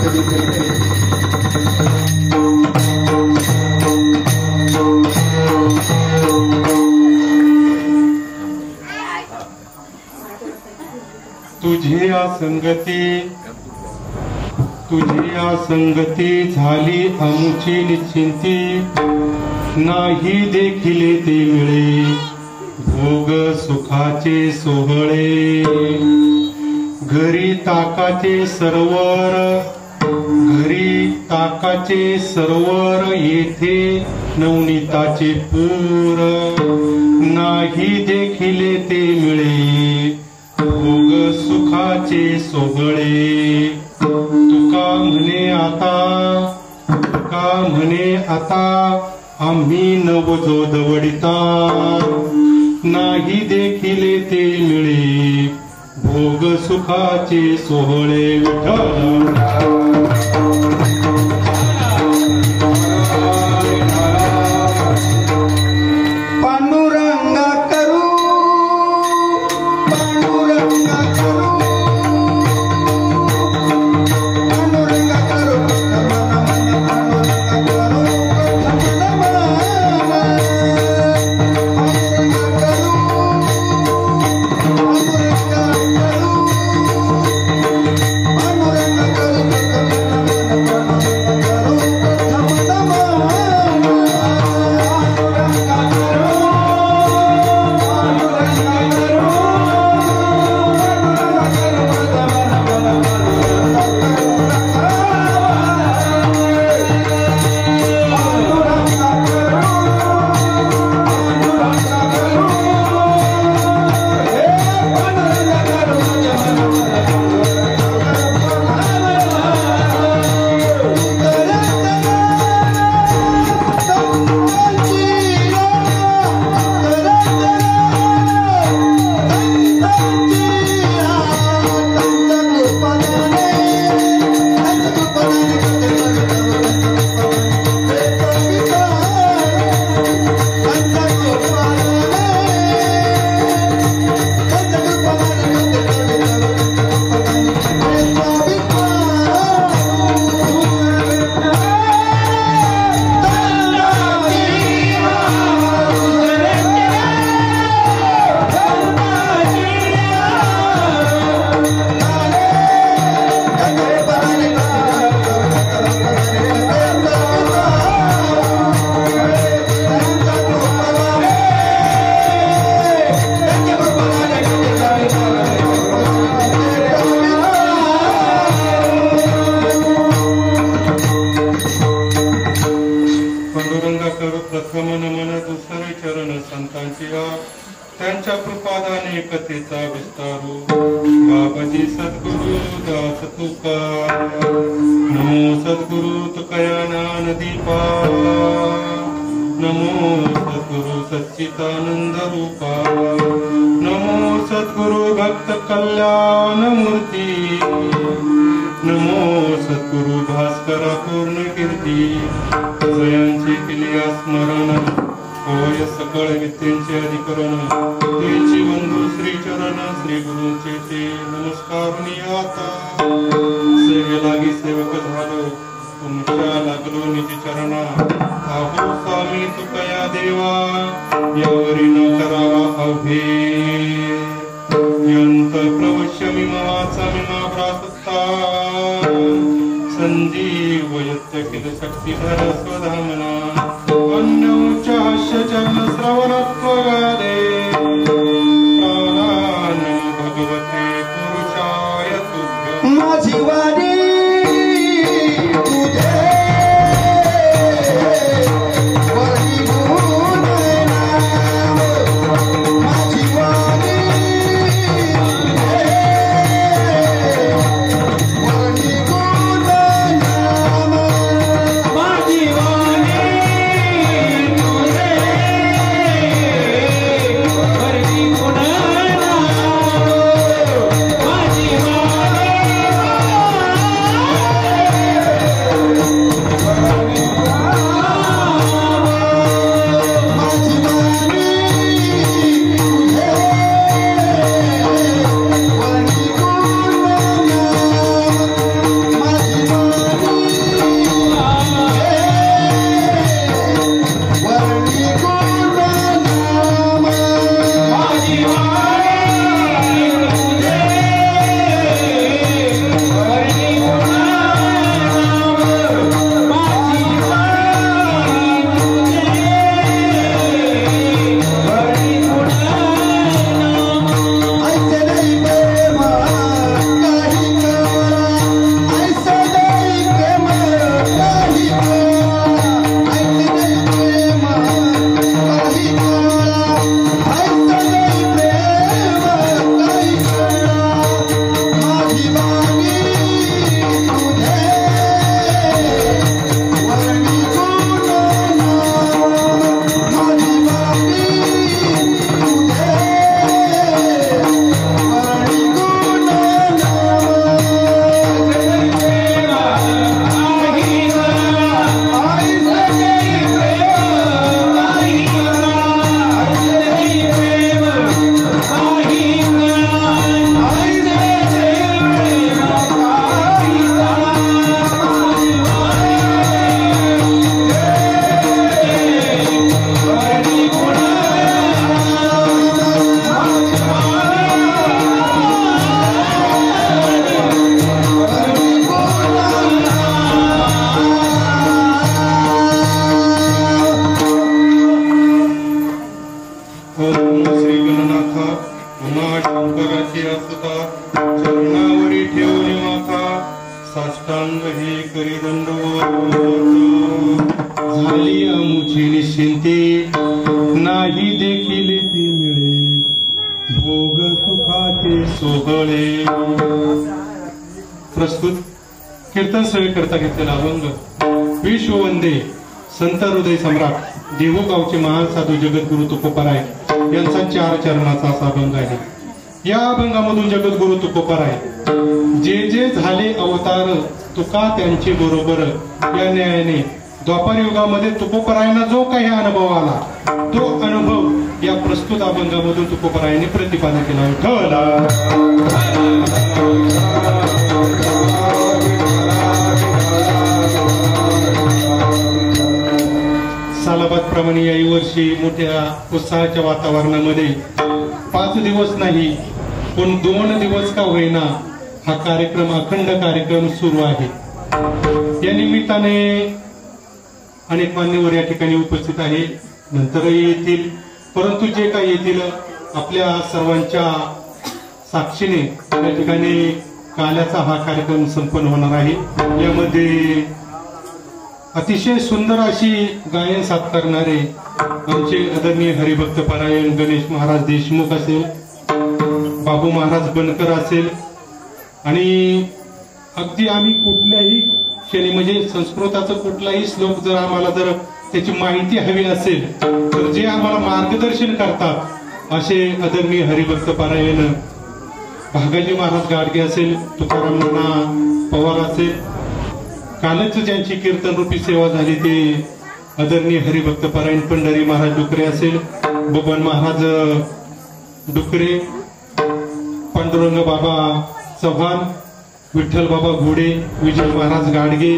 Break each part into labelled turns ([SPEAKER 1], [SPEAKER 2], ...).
[SPEAKER 1] तुझी संगती झाली आमुची निश्चिंती नाही देखिले ते मिळे भोग सुखाचे सोहळे घरी ताकाचे सरोवर येथे नवनीताचे पूर नाही देखिले ते मिळे भोग सुखाचे सोहळे तुका म्हणे आता आम्ही नवजो दवडिता नाही देखिले ते मिळे भोग सुखाचे सोहळे विठ्ठल त्यांच्या कृपादाने कथेचा विस्तारू बाबाजी सद्गुरु दास तुका नमो सद्गुरु तुकया ज्ञानदीपा नमो सद्गुरु सच्चिदानंद रूपा नमो सद्गुरु भक्त कल्याण मूर्ती नमो सद्गुरु भास्कर पूर्ण कीर्ती जयांची केली स्मरण होय सकळ विद्येचे अधिकरण तेची बंधू श्री चरण श्री गुरुंचे ते नमस्कारुनी आता सेवे लागी सेवक झालो तुमच्या लागलो निज चरणा आहो स्वामी तुकया देवा यावरी न करावा अवघे यंत प्रवश्य मिमाचा मिमा प्रासत्ता संजीव यत्य किल शक्तिधर स्वधामना अन्योच्चाश्यचन श्रवणत्वगादे प्राणान भगवते पुरुषाय तुभ्यं माझी वाणी हे करी दंडवत झाली आमुची निश्चिंती नाही देखील ती मिळे भोग सुखाचे सोहळे. प्रस्तुत कीर्तन सेवे करता घेतलेला अभंग विश्ववंदे संत हृदय सम्राट देहूगावचे महान साधू जगद्गुरु तुकोबाराय यांचा 4 चरणाचा असा अभंग आहे. या अभंगामधून जगद्गुरु तुकोबाराय जे जे झाले अवतार तुका त्यांचे बरोबर या न्यायाने द्वापार युगामध्ये तुकोबारायांना जो काही अनुभव आला तो अनुभव या प्रस्तुत अभंगामधून तुकोबारायांनी प्रतिपादन केला. सालाबादप्रमाणे याही वर्षी मोठ्या उत्साहाच्या वातावरणामध्ये 5 दिवस नाही पण 2 दिवस का होईना हा कार्यक्रम अखंड कार्यक्रम सुरू आहे. या निमित्ताने अनेक मान्यवर या ठिकाणी उपस्थित आहे, नंतरही येतील, परंतु जे काही येतील आपल्या सर्वांच्या साक्षीने या ठिकाणी काल्याचा हा कार्यक्रम संपन्न होणार आहे. यामध्ये अतिशय सुंदर अशी गायन साथ करणारे आमचे आदरणीय हरिभक्त परायण गणेश महाराज देशमुख असेल, बाबू महाराज बनकर असेल आणि अगदी आम्ही कुठल्याही क्षणी म्हणजे संस्कृताचं कुठलाही श्लोक जर आम्हाला जर त्याची माहिती हवी असेल तर जे आम्हाला मार्गदर्शन करतात असे आदरणीय हरिभक्त परायण भागाजी महाराज गाडगे असेल, तुकाराम नाना पवार असेल, कालच ज्यांची कीर्तन रूपी सेवा झाली ते आदरणीय हरिभक्त परायण पंढरी महाराज डुकरे असेल, बबन महाराज डुकरे, पांडुरंग बाबा चव्हाण, विठ्ठल बाबा घोडे, विजय महाराज गाडगे,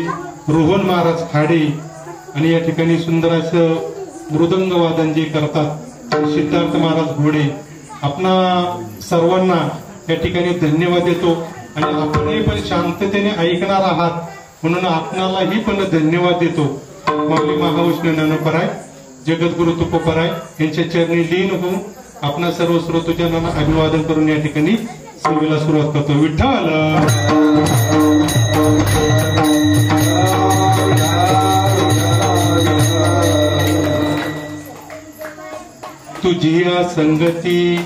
[SPEAKER 1] रोहन महाराज खाडे आणि या ठिकाणी सुंदर असं मृदंग वादन जे करतात सिद्धार्थ महाराज घोडे, आपणा सर्वांना या ठिकाणी धन्यवाद देतो. आणि आपणही पण शांततेने ऐकणार आहात म्हणून आपणालाही पण धन्यवाद देतो. माऊली महाविष्णू ज्ञानोपराय जगद्गुरु तुकोबाराय यांच्या चरणी लीन होऊन आपणा सर्व श्रोतजनांना अभिवादन करून या ठिकाणी सेवेला सुरुवात करतो. विठ्ठल तुझी संगती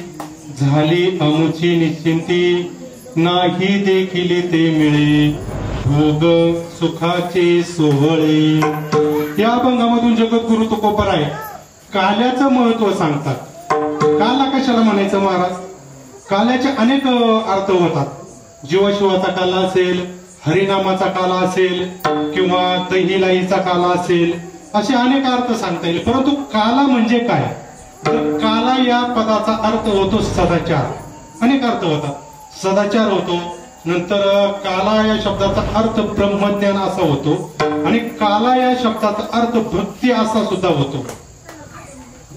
[SPEAKER 1] झाली अमुची निश्चिंती नाही देखील ते मिळे भोग सुखाचे सोहळे. या अभंगामधून जगद्गुरु तुकोबाराय काल्याचं महत्व सांगतात. काला कशाला म्हणायचं महाराज? काल्याचे अनेक अर्थ होतात. जीवशिवाचा काला असेल, हरिनामाचा काला असेल किंवा दहीलाईचा काला असेल, असे अनेक अर्थ सांगता येईल. परंतु काला म्हणजे काय? तर काला या पदाचा अर्थ होतो सदाचार. अनेक अर्थ होतात. सदाचार होतो, नंतर काला या शब्दाचा अर्थ ब्रह्मज्ञान असा होतो आणि काला या शब्दाचा अर्थ भक्ती असा सुद्धा होतो.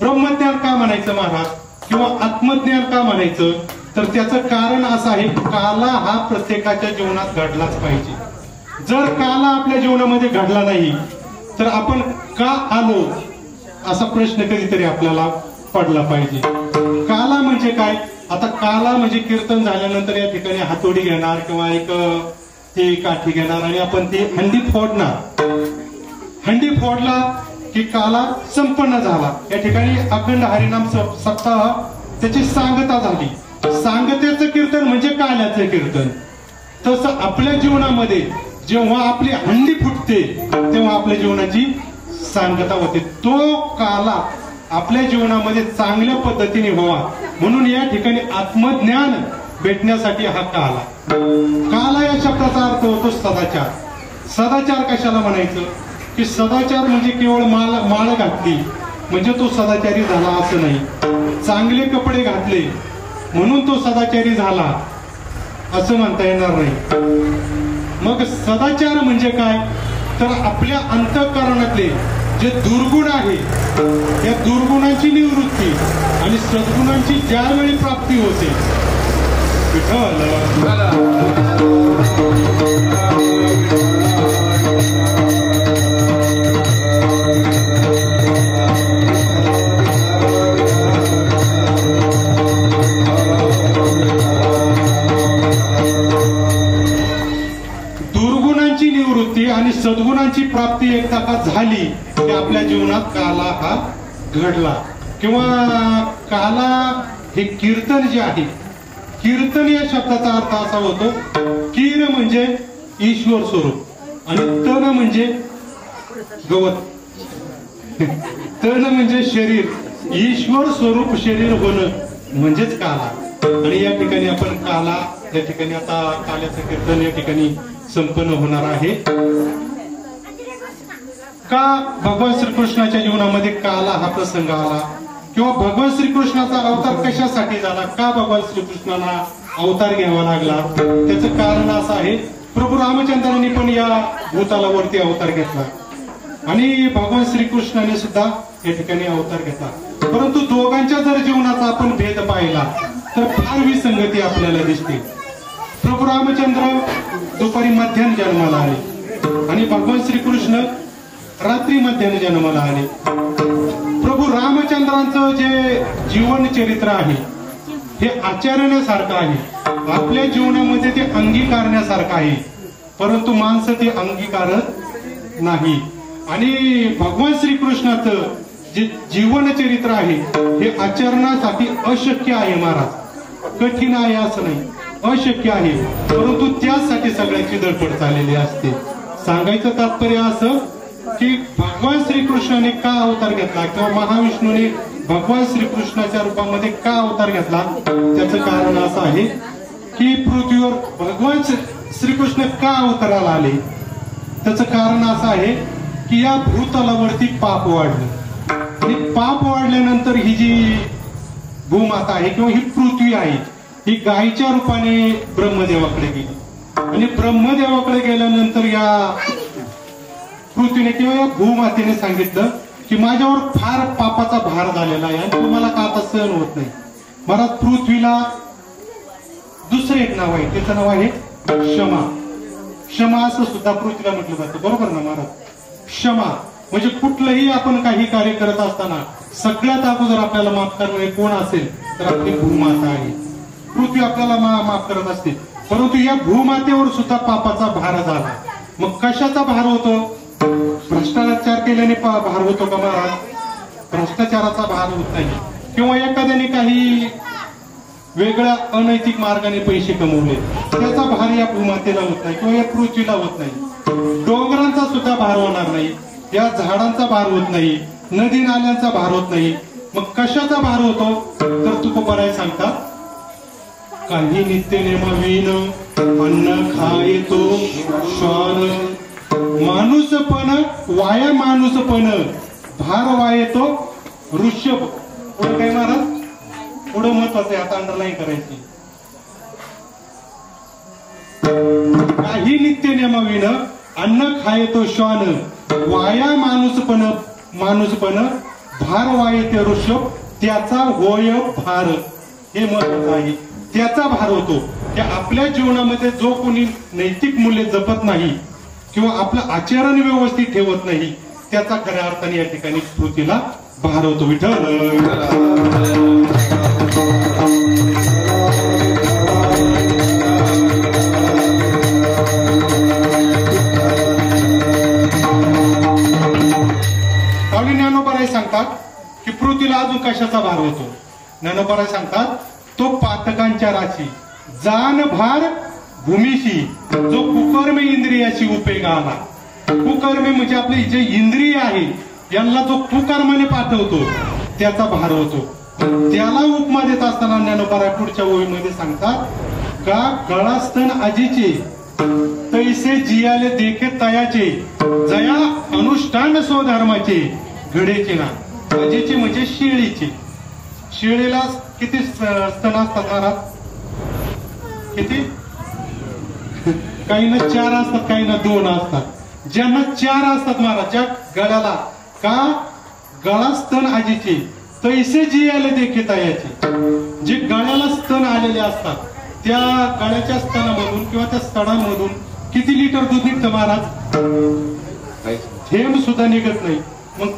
[SPEAKER 1] ब्रह्मज्ञान का म्हणायचं महाराज किंवा आत्मज्ञान का म्हणायचं तर त्याचं कारण असं आहे, काला हा प्रत्येकाच्या जीवनात घडलाच पाहिजे. जर काला आपल्या जीवनामध्ये घडला नाही तर आपण का आलो असा प्रश्न कधीतरी आपल्याला पडला पाहिजे. काला म्हणजे काय? आता काला म्हणजे कीर्तन झाल्यानंतर या ठिकाणी हातोडी घेणार किंवा एक ती काठी घेणार आणि आपण ती हंडी फोडणार. हंडी फोडला की काला संपन्न झाला. या ठिकाणी अखंड हरिनाम सप्ताह त्याची सांगता झाली. सांगतेचं कीर्तन म्हणजे काल्याचं कीर्तन. तसं आपल्या जीवनामध्ये जेव्हा आपली हंडी फुटते तेव्हा आपल्या जीवनाची सांगता होते. तो काला आपल्या जीवनामध्ये चांगल्या पद्धतीने व्हावा म्हणून या ठिकाणी आत्मज्ञान भेटण्यासाठी हा काला. काला या शब्दाचा अर्थ होतो सदाचार. सदाचार कशाला म्हणायचं की सदाचार म्हणजे केवळ माळ घातली म्हणजे तो सदाचारी झाला असं नाही. चांगले कपडे घातले म्हणून तो सदाचारी झाला असं म्हणता येणार नाही. मग सदाचार म्हणजे काय तर आपल्या अंतःकरणातले जे दुर्गुण आहे या दुर्गुणांची निवृत्ती आणि सद्गुणांची ज्यावेळी प्राप्ती होते. दुर्गुणांची निवृत्ती होती आणि सद्गुणांची प्राप्ती एकदा का झाली की आपल्या जीवनात काला हा घडला. किंवा काला हे कीर्तन जे आहे, कीर्तन या शब्दाचा अर्थ असा होतो, कीर म्हणजे ईश्वर स्वरूप आणि तन म्हणजे गवत, तन म्हणजे शरीर, ईश्वर स्वरूप शरीर होणं म्हणजेच काला. आणि या ठिकाणी आपण काला, या ठिकाणी आता काल्याचं कीर्तन या ठिकाणी संपन्न होणार आहे. का भगवान श्रीकृष्णाच्या जीवनामध्ये काला हा प्रसंग आला किंवा भगवान श्रीकृष्णाचा अवतार कशासाठी झाला, का भगवान श्रीकृष्णाला अवतार घ्यावा लागला, त्याचं कारण असं आहे, प्रभू रामचंद्रांनी पण या भूतलावरती अवतार घेतला आणि भगवान श्रीकृष्णाने सुद्धा या ठिकाणी अवतार घेतला. परंतु दोघांच्या जर जीवनाचा आपण भेद पाहिला तर फार विसंगती आपल्याला दिसते. प्रभू रामचंद्र दुपारी मध्यान्ह जन्माला आले आणि भगवान श्रीकृष्ण रात्री मध्यान्ह जन्माला आले. प्रभू रामचंद्रांचं जे जीवन चरित्र आहे हे आचरण्यासारखं आहे, आपल्या जीवनामध्ये ते अंगीकारण्यासारखं आहे, परंतु माणसं ते अंगीकारत नाही. आणि भगवान श्रीकृष्णाचं जे जीवन चरित्र आहे हे आचरणासाठी अशक्य आहे महाराज, कठीण आहे असं नाही, अशक्य आहे, परंतु त्यासाठी सगळ्याची धडपड चाललेली असते. सांगायचं तात्पर्य असं की भगवान श्रीकृष्णाने का अवतार घेतला किंवा महाविष्णूने भगवान श्रीकृष्णाच्या रूपामध्ये का अवतार घेतला, त्याचं कारण असं आहे की पृथ्वीवर भगवान श्रीकृष्ण का अवताराला आले, त्याचं कारण असं आहे की या भूतलावरती पाप वाढलं आणि पाप वाढल्यानंतर ही जी भूमाता आहे किंवा ही पृथ्वी आहे ही गायीच्या रूपाने ब्रह्मदेवाकडे गेली आणि ब्रह्मदेवाकडे गेल्यानंतर या पृथ्वीने किंवा या भूमातेने सांगितलं की माझ्यावर फार पापाचा भार झालेला आहे आणि तुम्हाला का आता सहन होत नाही. महाराज पृथ्वीला दुसरं एक नाव आहे, त्याचं नाव आहे क्षमा. क्षमा असं सुद्धा पृथ्वीला म्हटलं जातं, बरोबर ना महाराज. क्षमा म्हणजे कुठलंही आपण काही कार्य करत असताना सगळ्यात अगोदर आपल्याला माफ करणारे कोण असेल तर आपली भूमाता आहे. पृथ्वी आपल्याला माफ करत असते, परंतु या भूमातेवर सुद्धा पापाचा भार झाला. मग कशाचा भार होतो? भ्रष्टाचार केल्याने भार होतो का महाराज? भ्रष्टाचाराचा भार होत नाही. किंवा एखाद्याने काही वेगळ्या अनैतिक मार्गाने पैसे कमवले त्याचा भार या भूमातेला होत नाही किंवा या पृथ्वीला होत नाही. डोंगरांचा सुद्धा भार होणार नाही, या झाडांचा भार होत नाही, नदी नाल्यांचा भार होत नाही. मग कशाचा भार होतो तर तुकोबाराय सांगतात, काही नित्य नेमाविन अन्न खायतो श्वान, माणूसपण वाया माणूसपण भार वायतो ऋषभ. पुढे काय महाराज? पुढे महत्वाचं आहे, आता अंडरलाईन करायची. काही नित्य नेमाविन अन्न खायतो श्वान, वाया माणूसपण भार वायते ऋषभ, त्याचा होय भार. हे महत्वाचं आहे, त्याचा भार होतो. त्या आपल्या जीवनामध्ये जो कोणी नैतिक मूल्य जपत नाही किंवा आपलं आचरण व्यवस्थित ठेवत नाही त्याचा खऱ्या अर्थाने या ठिकाणी पृथ्वीला भार होतो. विठ्ठल आणि ज्ञानोबाराय सांगतात की पृथ्वीला अजून कशाचा भार होतो. ज्ञानोबाराय सांगतात, तो पातकांच्या राशी जान भार भूमीशी, जो कुकर्मे इंद्रियाशी उपेगा आला. कुकर्मे म्हणजे आपले जे इंद्रिय आहे यांना जो कुकर्माने पाठवतो त्याचा भार होतो. त्याला उपमा देत असताना ज्ञानोबाराय पुढच्या ओळीमध्ये सांगतात, का गळास्तन आजीचे तैसे जियाले देखे तयाचे, जया अनुष्ठान स्वधर्माचे घडेचे ना. आजीचे म्हणजे शेळीचे. शेळीला किती स्तन असतात महाराज? किती? काही ना 4 असतात, काही ना 2 असतात. ज्यांना 4 असतात महाराज, ज्या गळ्याला का गळा स्तन आजीचे तैसे जियाले देखे तयाचे, जे गळ्याला स्तन आलेले असतात त्या गळ्याच्या स्तनामधून किंवा त्या स्तनामधून किती लिटर दूध निघतं महाराज? थेंब सुद्धा निघत नाही. मग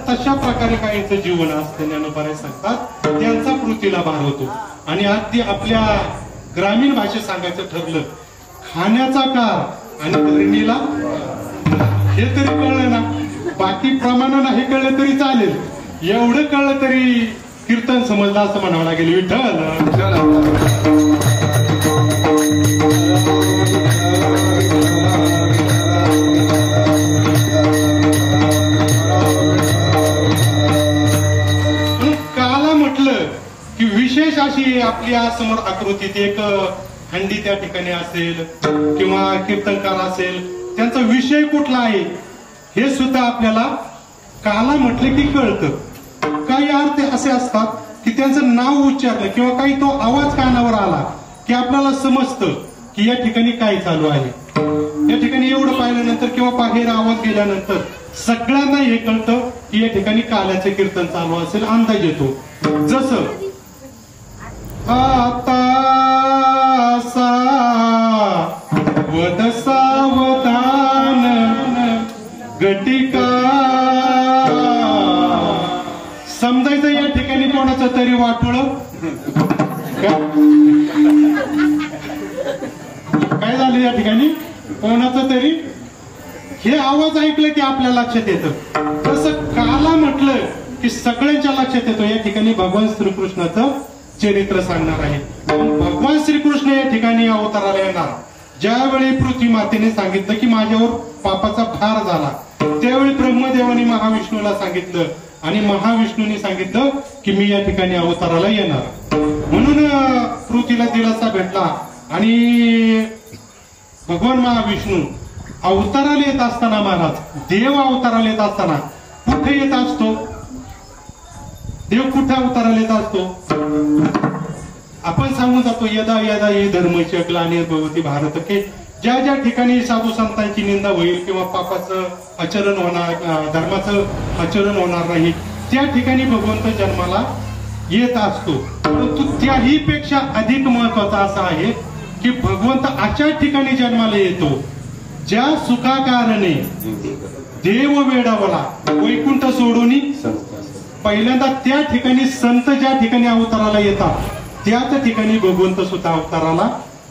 [SPEAKER 1] तशा प्रकारे काहींचं जीवन असतं. ज्ञानोबाराय सांगतात त्यांचा पृथ्वीला भार होतो. आणि अगदी आपल्या ग्रामीण भाषेत सांगायचं ठरलं, खाण्याचा कार आणि धरणीला हे तरी कळलं ना, बाकी प्रमाण नाही कळलं तरी चालेल, एवढं कळलं तरी कीर्तन समजलं असं म्हणावं लागेल. विठ्ठल काला म्हटलं की विशेष अशी आपल्या समोर आकृतीत एक हंडी त्या ठिकाणी असेल किंवा कीर्तनकार असेल, त्यांचा विषय कुठला आहे हे सुद्धा आपल्याला काला म्हटलं की कळतं. काही अर्थ असे असतात की त्यांचं नाव उच्चारलं किंवा काही तो आवाज कानावर आला की आपल्याला समजतं की या ठिकाणी काय चालू आहे. या ठिकाणी एवढं पाहिल्यानंतर किंवा बाहेर आवाज गेल्यानंतर सगळ्यांना हे कळतं की या ठिकाणी काल्याचे कीर्तन चालू असेल, अंदाज येतो. जसं आता वद सावधान घटिका, समजायचं या ठिकाणी कोणाचं तरी वाटोळ काय झालं, या ठिकाणी कोणाचं तरी हे आवाज ऐकलं की आपल्या लक्षात येतं. तसं काला म्हटलं की सगळ्यांच्या लक्षात येतो या ठिकाणी भगवान श्रीकृष्णाचं चरित्र सांगणार आहे. भगवान श्रीकृष्ण या ठिकाणी अवताराला येणार. ज्यावेळी पृथ्वी मातेने सांगितलं की माझ्यावर पापाचा भार झाला, त्यावेळी ब्रह्मदेवाने महाविष्णूला सांगितलं आणि महाविष्णूने सांगितलं की मी या ठिकाणी अवताराला येणार. म्हणून पृथ्वीला दिलासा भेटला आणि भगवान महाविष्णू अवताराला येत असताना, महाराज देव अवताराला येत असताना कुठे येत असतो, देव कुठे अवताराला येत असतो, आपण सांगून जातो यदा यदा हे धर्मस्य ग्लानिर्भवति भारत, की ज्या ज्या ठिकाणी साधू संतांची निंदा होईल किंवा पापाचं आचरण होणार, धर्माचं आचरण होणार नाही, त्या ठिकाणी भगवंत जन्माला येत असतो. परंतु त्याही पेक्षा अधिक महत्वाचा असा आहे की भगवंत अशा ठिकाणी जन्माला येतो ज्या सुखाकारणे देव वेडावला वैकुंठ सोडून. पहिल्यांदा त्या ठिकाणी संत ज्या ठिकाणी अवताराला येतात त्याच ठिकाणी भगवंत सुद्धा अवताराला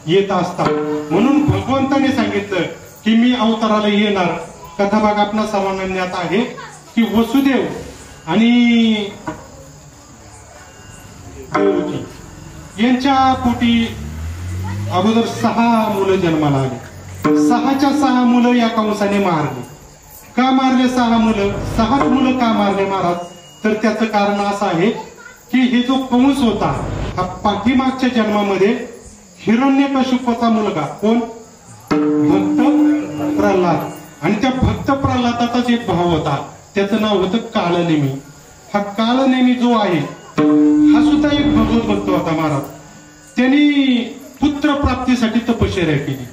[SPEAKER 1] येत असतात. म्हणून भगवंताने सांगितलं की मी अवताराला येणार. कथाभाग आपल्या सर्वांना ज्ञात आहे की वसुदेव आणि देवकी यांच्या पोटी अगोदर 6 मुलं जन्माला आली. 6च्या 6 मुलं या कंसाने मारली. का मारले 6 मुलं? 6च मुलं का मारले महाराज? तर त्याचं कारण असं आहे की हे जो कंस होता हा पाठीमागच्या जन्मामध्ये हिरण्यकशिपूचा मुलगा, कोण? भक्त प्रल्हाद. आणि त्या भक्त प्रल्हादाचाच एक भाव होता, त्याचं नाव होतं कालनेमी. हा कालनेमी जो आहे हा सुद्धा एक भगवत भक्त होता महाराज. त्यांनी पुत्र प्राप्तीसाठी तपश्चर्या केली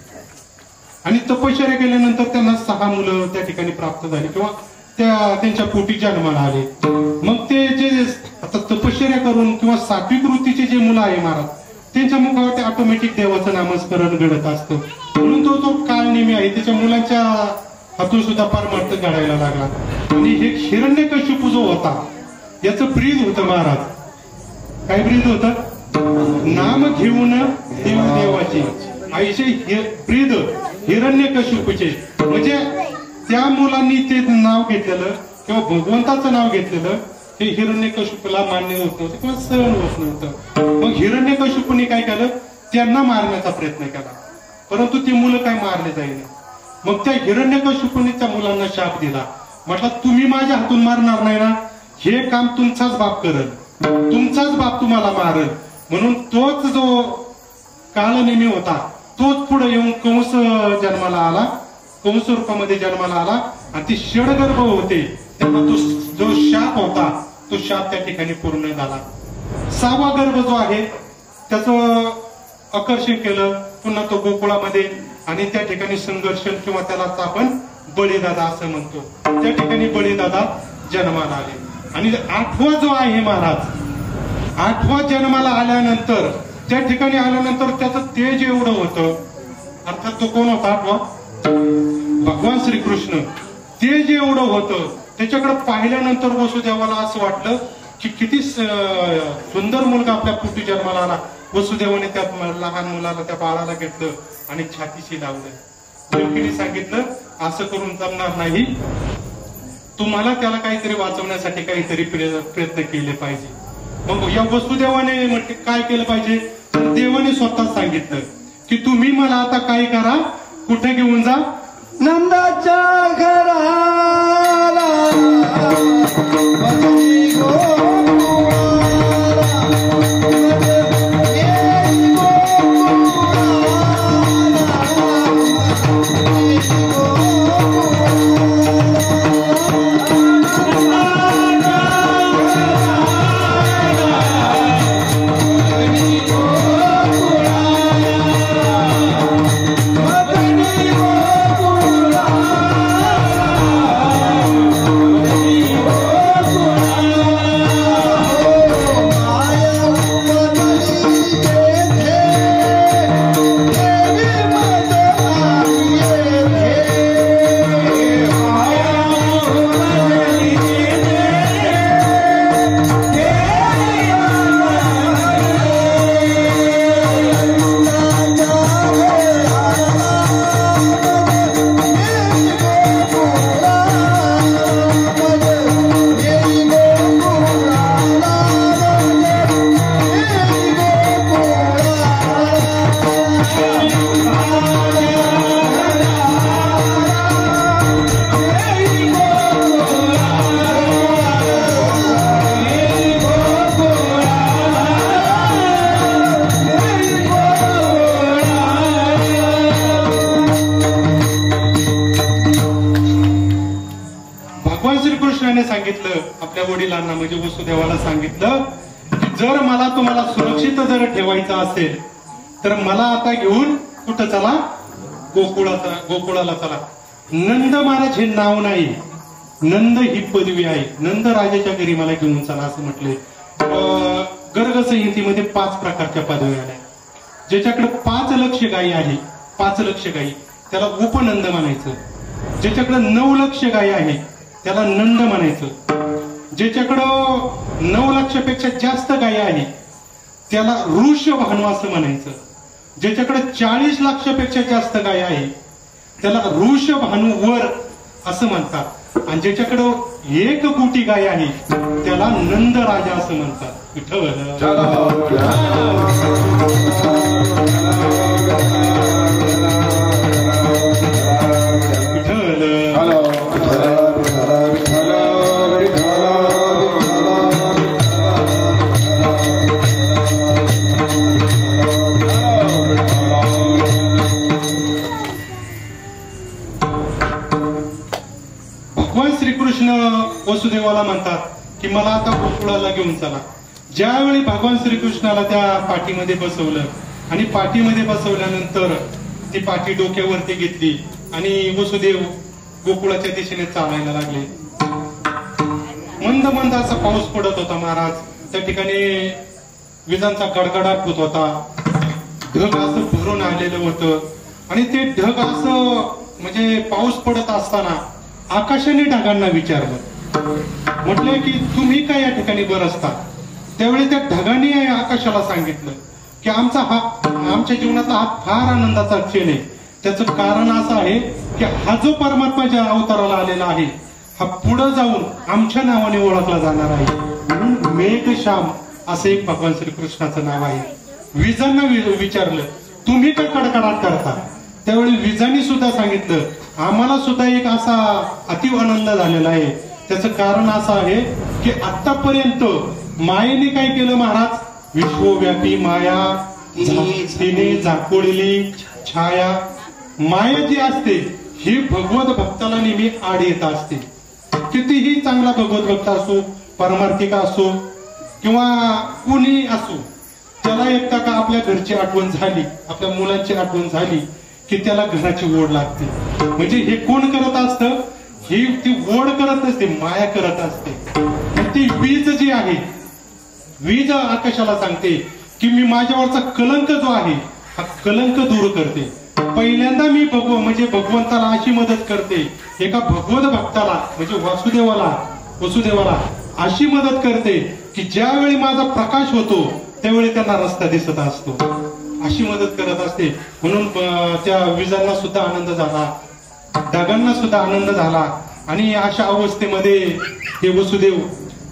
[SPEAKER 1] आणि तपश्चर्या केल्यानंतर त्यांना 6 मुलं त्या ठिकाणी प्राप्त झाली किंवा त्यांच्या पोटी जन्माला आले. मग ते जे आता तपश्चर्या करून किंवा सात्विक वृत्तीचे जे मुलं आहे महाराज त्यांच्या मुखावर ऑटोमॅटिक देवाचं नामस्मरण घडत असतं. म्हणून तो जो कालनेमी आहे त्याच्या मुलांच्या हातून सुद्धा परमार्थ घडायला लागला. आणि हे हिरण्यकशिपू जो होता याचं ब्रीद होतं महाराज. काय ब्रीद होतं? नाम घेऊन देव देवाची आईचे ब्रीद हिरण्यकशिपूचे. म्हणजे त्या मुलांनी ते नाव घेतलेलं किंवा भगवंताचं नाव घेतलेलं हे हिरण्यकशिपूला मान्य होत नव्हतं किंवा सहन होत नव्हतं. मग हिरण्यकशिपूने काय केलं? त्यांना मारण्याचा प्रयत्न केला, परंतु ती मुलं काय मारले जाईल. मग त्या हिरण्यकशिपूने त्या मुलांना शाप दिला. म्हटलं तुम्ही माझ्या हातून मारणार नाही ना, हे काम तुमचाच बाप करेल, तुमचाच बाप तुम्हाला मारेल. म्हणून तोच जो कालनेमी होता तोच पुढे येऊन कंस जन्माला आला, कंस रूपामध्ये जन्माला आला आणि ते षडगर्भ होते. त्यांना तो जो शाप होता तो शाप त्या ठिकाणी पूर्ण झाला. 6वा गर्भ जो आहे त्याचं आकर्षण केलं पुन्हा तो गोकुळामध्ये आणि त्या ठिकाणी संघर्षण किंवा त्याला आपण बळीदादा असं म्हणतो. त्या ठिकाणी बळीदादा जन्माला आले. आणि 8वा जो आहे महाराज, 8वा जन्माला आल्यानंतर त्या ठिकाणी आल्यानंतर त्याचं तेज एवढं होतं. अर्थात तो कोण होता 8वा? भगवान श्रीकृष्ण. तेज एवढं होतं त्याच्याकडे पाहिल्यानंतर वसुदेवाला असं वाटलं की किती सुंदर मुलगा आपल्या पोटी जन्माला आला. वसुदेवाने त्या लहान मुलाला, त्या बाळाला घेतलं आणि छातीशी लावलं. देवकीने सांगितलं असं करून जमणार नाही, तुम्हाला त्याला काहीतरी वाचवण्यासाठी काहीतरी प्रयत्न केले पाहिजे. मग या वसुदेवाने म्हटले काय केलं पाहिजे, तर देवाने स्वतः सांगितलं की तुम्ही मला आता काय करा, कुठे घेऊन जा,
[SPEAKER 2] नंदाच्या घराला
[SPEAKER 1] सांगितलं आपल्या वडिलांना म्हणजे वसुदेवाला सांगितलं की जर मला तुम्हाला सुरक्षित जर ठेवायचं असेल तर मला आता घेऊन कुठं चला, गोकुळाला चला. नंद महाराज हे नाव नाही, नंद ही पदवी आहे. नंद राजाच्या घरी मला घेऊन चला असं म्हटले. गर्ग संहितेमध्ये 5 प्रकारच्या पदव्या आल्या. ज्याच्याकडे 5 लक्ष गायी आहे, 5 लक्ष गायी त्याला उपनंद म्हणायचं. ज्याच्याकडे 9 लक्ष गायी आहे त्याला नंद म्हणायचं. ज्याच्याकडं 9 लक्षापेक्षा जास्त गायी आहे त्याला ऋषभानु असं म्हणायचं. ज्याच्याकडे 40 लाखापेक्षा जास्त गाय आहे त्याला ऋषभानु वर असं म्हणतात. आणि ज्याच्याकडं 1 कोटी गाय आहे त्याला नंद राजा असं म्हणतात. भगवान श्रीकृष्ण वसुदेवाला म्हणतात की मला आता गोकुळाला घेऊन चला. ज्यावेळी भगवान श्रीकृष्णाला त्या पाठीमध्ये बसवलं आणि पाठीमध्ये बसवल्यानंतर ती पाठी डोक्यावरती घेतली आणि वसुदेव गोकुळाच्या दिशेने चालायला लागले. मंद मंद असा पाऊस पडत होता महाराज. त्या ठिकाणी विजांचा गडगडाट होत होता. ढग असं भरून आलेलं होतं आणि ते ढग असं म्हणजे पाऊस पडत असताना आकाशाने ढगांना विचारलं, म्हटलं की तुम्ही काय या ठिकाणी बरसता. त्यावेळी त्या ढगांनी आकाशाला सांगितलं की आमच्या जीवनातला हा फार आनंदाचा क्षण आहे. त्याचं कारण असं आहे की हा जो परमात्मा ज्या अवताराला आलेला आहे हा पुढे जाऊन आमच्या नावाने ओळखला जाणार आहे. म्हणून मेघश्याम असं एक भगवान श्रीकृष्णाचं नाव आहे. विजांना विचारलं तुम्ही काय कडकडाट करता. त्यावेळी विजांनी सुद्धा सांगितलं आम्हाला सुद्धा एक असा अतिव आनंद झालेला आहे. त्याचं कारण असं आहे की आतापर्यंत मायेने काय केलं महाराज, विश्वव्यापी माया तिने झाकोळलेली छाया. माया जी असते ही भगवत भक्ताला नेहमी आड येत असते. कितीही चांगला भगवत भक्त असो, परमार्थिक असो किंवा कुणी असो, त्याला एकदा का आपल्या घरची आठवण झाली, आपल्या मुलांची आठवण झाली की त्याला घराची ओढ लागते. म्हणजे हे कोण करत असतं, ही ती ओढ करत असते, माया करत असते. ती वीज जी आहे, वीज आकाशाला सांगते की मी माझ्यावरचा कलंक जो आहे हा कलंक दूर करते. पहिल्यांदा मी भगवंताला अशी मदत करते, एका भगवत भक्ताला म्हणजे वसुदेवाला अशी मदत करते की ज्यावेळी माझा प्रकाश होतो त्यावेळी त्यांना रस्ता दिसत असतो. अशी मदत करत असते. म्हणून त्या विजांना सुद्धा आनंद झाला, ढगांना सुद्धा आनंद झाला. आणि अशा अवस्थेमध्ये हे वसुदेव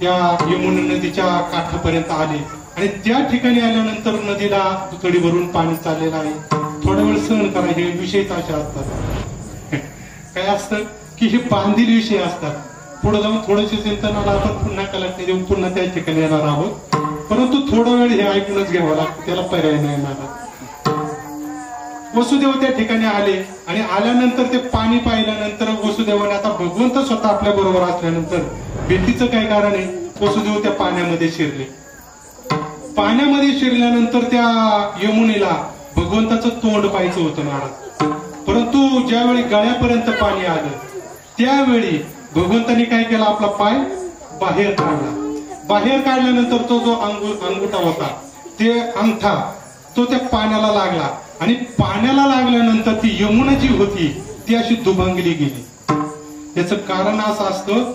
[SPEAKER 1] या यमुना नदीच्या काठापर्यंत आले. आणि त्या ठिकाणी आल्यानंतर नदीला दुथडी भरून पाणी चाललेलं आहे. थोडा वेळ सहन करा, हे विषयच असे असतात. काय असतं की हे बांधील विषय असतात. पुढे जाऊन थोडेसे चिंतनाला आपण पुन्हा कलाटणी देऊन पुन्हा त्या ठिकाणी येणार आहोत. परंतु थोडा वेळ हे ऐकूनच घ्यावं लागतं, त्याला पर्याय नाही मला. वसुदेव त्या ठिकाणी आले आणि आल्यानंतर ते पाणी पाहिल्यानंतर वसुदेवाने, आता भगवंत स्वतः आपल्या बरोबर असल्यानंतर भीतीचं काय कारण आहे, वसुदेव त्या पाण्यामध्ये शिरले. पाण्यामध्ये शिरल्यानंतर त्या यमुनेला भगवंताचं तोंड पाहायचं होतं महाराज. परंतु ज्यावेळी गळ्यापर्यंत पाणी आलं त्यावेळी भगवंतानी काय केलं, आपला पाय बाहेर काढला. बाहेर काढल्यानंतर तो जो अंगुठा होता, ते अंगठा तो त्या पाण्याला लागला. आणि पाण्याला लागल्यानंतर ती यमुना जी होती ती अशी दुभांगली गेली. याचं कारण असं असतं,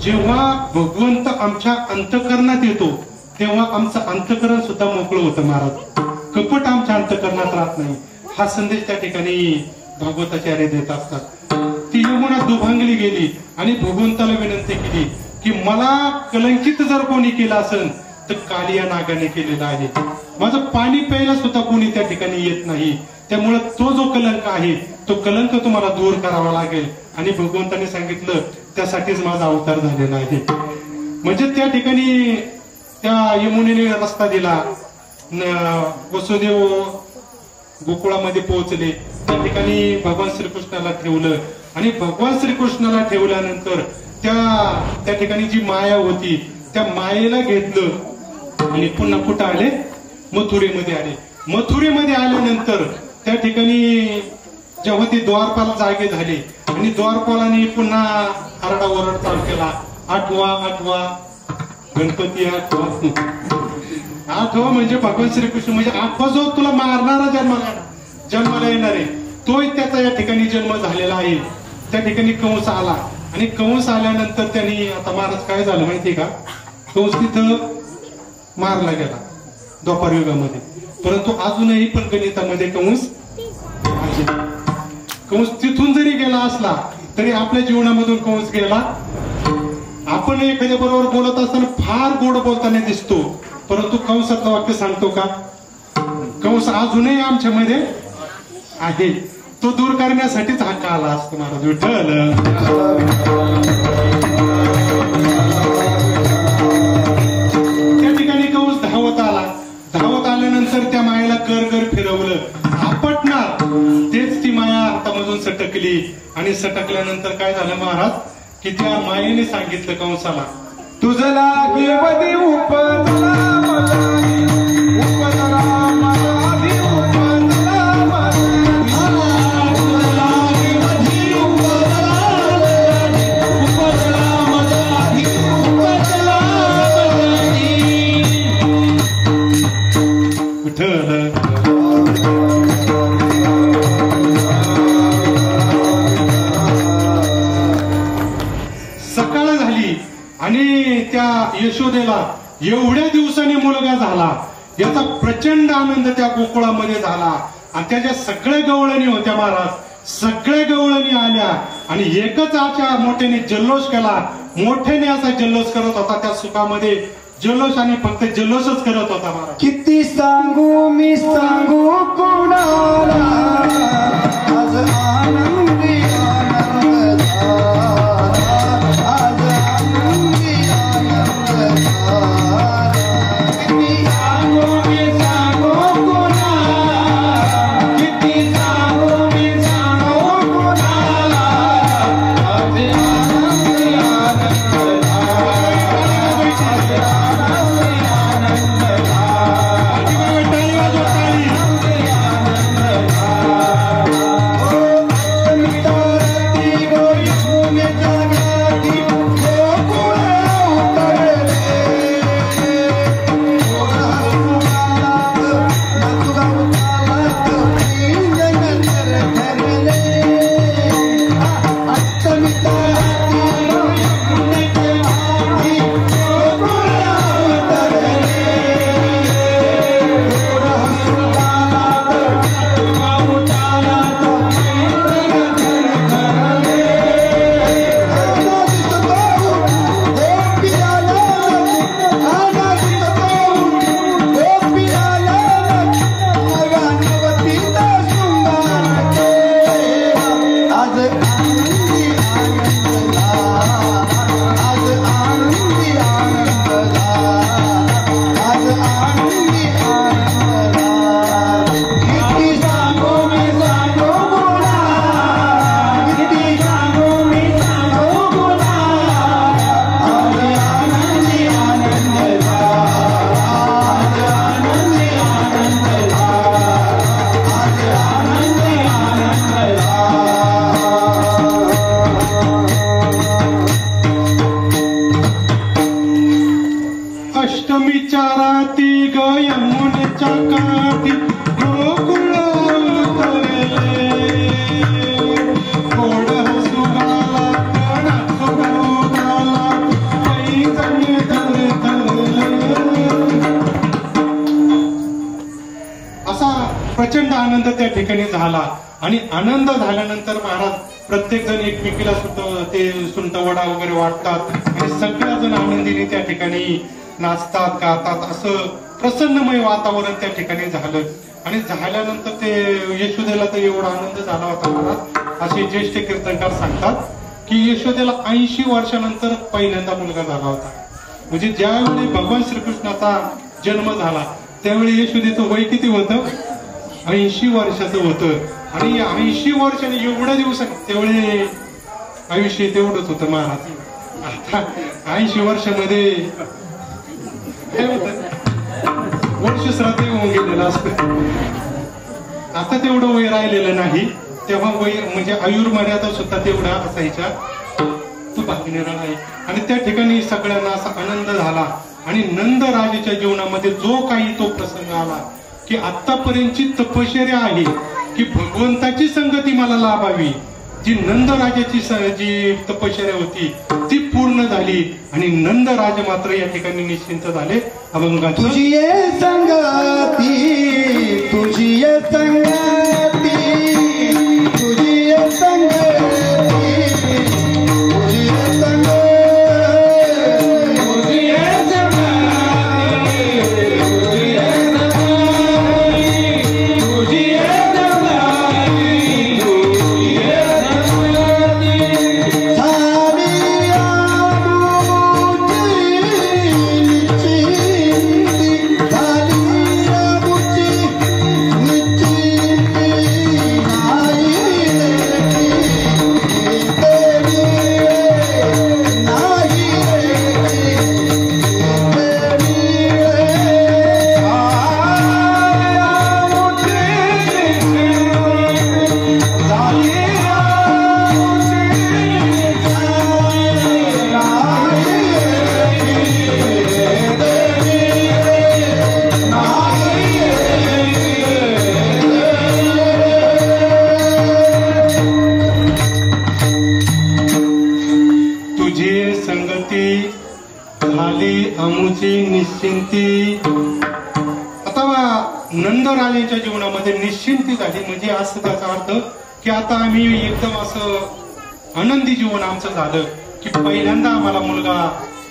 [SPEAKER 1] जेव्हा भगवंत आमच्या अंतःकरणात येतो तेव्हा आमचं अंतःकरण सुद्धा मोकळं होतं महाराज. कपट आमच्या अंतःकरणात राहत नाही. हा संदेश त्या ठिकाणी भागवताचार्य देत असतात. ती यमुना दुभांगली गेली आणि भगवंताला विनंती केली की मला कलंकित जर कोणी केलं असेल तर कालिया नागाने केलेलं आहे. माझं पाणी प्यायला सुद्धा कोणी त्या ठिकाणी येत नाही. त्यामुळे तो जो कलंक आहे तो कलंक तुम्हाला दूर करावा लागेल. आणि भगवंताने सांगितलं त्यासाठीच माझा अवतार झालेला आहे. म्हणजे त्या ठिकाणी त्या यमुनेने रस्ता दिला. वसुदेव गोकुळामध्ये पोहोचले. त्या ठिकाणी भगवान श्रीकृष्णाला ठेवलं आणि भगवान श्रीकृष्णाला ठेवल्यानंतर त्या ठिकाणी जी माया होती त्या मायेला घेतलं आणि पुन्हा कुठं आले, मथुरेमध्ये आले. मथुरेमध्ये आल्यानंतर त्या ठिकाणी जेव्हा ते द्वारपाल जागे झाले आणि द्वारपालाने पुन्हा आरडाओरड चालू केला, आठवा आठवा गणपती आठवा. आठवा म्हणजे भगवान श्रीकृष्ण, म्हणजे आठवा जो तुला मारणारा जन्माला येणार आहे तोही त्याचा या ठिकाणी जन्म झालेला आहे. त्या ठिकाणी कंस आला आणि कंस आल्यानंतर त्यांनी, आता महाराज काय झालं माहितीये का, कंस तिथं मारला गेला द्वापार युगामध्ये. परंतु अजूनही पण गणितामध्ये कंस तिथून जरी गेला असला तरी आपल्या जीवनामधून कंस गेला. आपण एखाद्या बरोबर बोलत असताना फार गोड बोलताना दिसतो, परंतु कंसातलं वाक्य सांगतो का? कंस अजूनही आमच्यामध्ये आहे. तो दूर करण्यासाठीच हा काल असतो महाराज. विठ्ठल त्या ठिकाणी कंस धावत आला. धावत आल्यानंतर त्या मायेला कर फिरवलं, आपटणार तेच ती माया हातामधून सटकली. आणि सटकल्यानंतर काय झालं महाराज की त्या मायेने सांगितलं कंसाला,
[SPEAKER 2] तुझं लागे वदी उपदला
[SPEAKER 1] सकाळ झाली आणि त्या यशोदेला एवढ्या दिवसांनी मुलगा झाला याचा प्रचंड आनंद त्या गोकुळामध्ये झाला. आणि त्याच्या सगळ्या गवळणी होत्या महाराज, सगळ्या गवळणी आल्या आणि एकच आच्या मोठ्याने जल्लोष केला. मोठ्याने असा जल्लोष करत होता, त्या सुखामध्ये जल्लोष आणि फक्त जल्लोषच करत होता महाराज.
[SPEAKER 2] किती सांगू मी सांगू कोणाला, आज आनंदी आनंद झाला, आज आनंदी आनंद झाला. किती सांगू मी सांगू कोणाला, किती सांगू मी सांगू कोणाला, आज आनंदी आनंद झाला.
[SPEAKER 1] आनंद त्या ठिकाणी झाला. आणि आनंद झाल्यानंतर महाराज प्रत्येक जण एकमेकीला ते सुंटवडा वगैरे वाटतात आणि सगळेजण आनंदीने त्या ठिकाणी नाचतात गातात. असं प्रसन्नमय वातावरण त्या ठिकाणी झालं. आणि झाल्यानंतर ते यशोदेला तर एवढा आनंद झाला होता महाराज. असे ज्येष्ठ कीर्तनकार सांगतात की यशोदेला 80 वर्षानंतर पहिल्यांदा मुलगा झाला होता. म्हणजे ज्यावेळी भगवान श्रीकृष्णाचा जन्म झाला त्यावेळी यशोदेचं वय किती होतं? 80 वर्षाचं होतं. आणि 80 वर्षाने एवढ्या दिवसांनी तेवढे आयुष्य तेवढंच होतं महाराज. आता 80 वर्षामध्ये काय होतं? वर्ष श्राद्ध होऊन गेलेलं असतं. आता तेवढं वय राहिलेलं नाही. तेव्हा वय म्हणजे आयुर्मर्यादा सुद्धा तेवढा असायच्या. तो भागीनेरा आहे. आणि त्या ठिकाणी सगळ्यांना असा आनंद झाला. आणि नंद राजाच्या जीवनामध्ये जो काही तो प्रसंग आला की आतापर्यंतची तपश्चर्या आहे की भगवंताची संगती मला लाभावी, जी नंद राजाची जी तपश्चर्या होती ती पूर्ण झाली. आणि नंद राजा मात्र या ठिकाणी निश्चिंत झाले. अभंगाची
[SPEAKER 2] तुझी संगती, तुझी संगती, तुझी संगती, तुझी संगती.
[SPEAKER 1] निश्चिंती. आता नंद राजाच्या जीवनामध्ये निश्चिंती झाली. म्हणजे असं त्याचा अर्थ की आता आम्ही एकदम असं आनंदी जीवन आमचं झालं की पहिल्यांदा आम्हाला मुलगा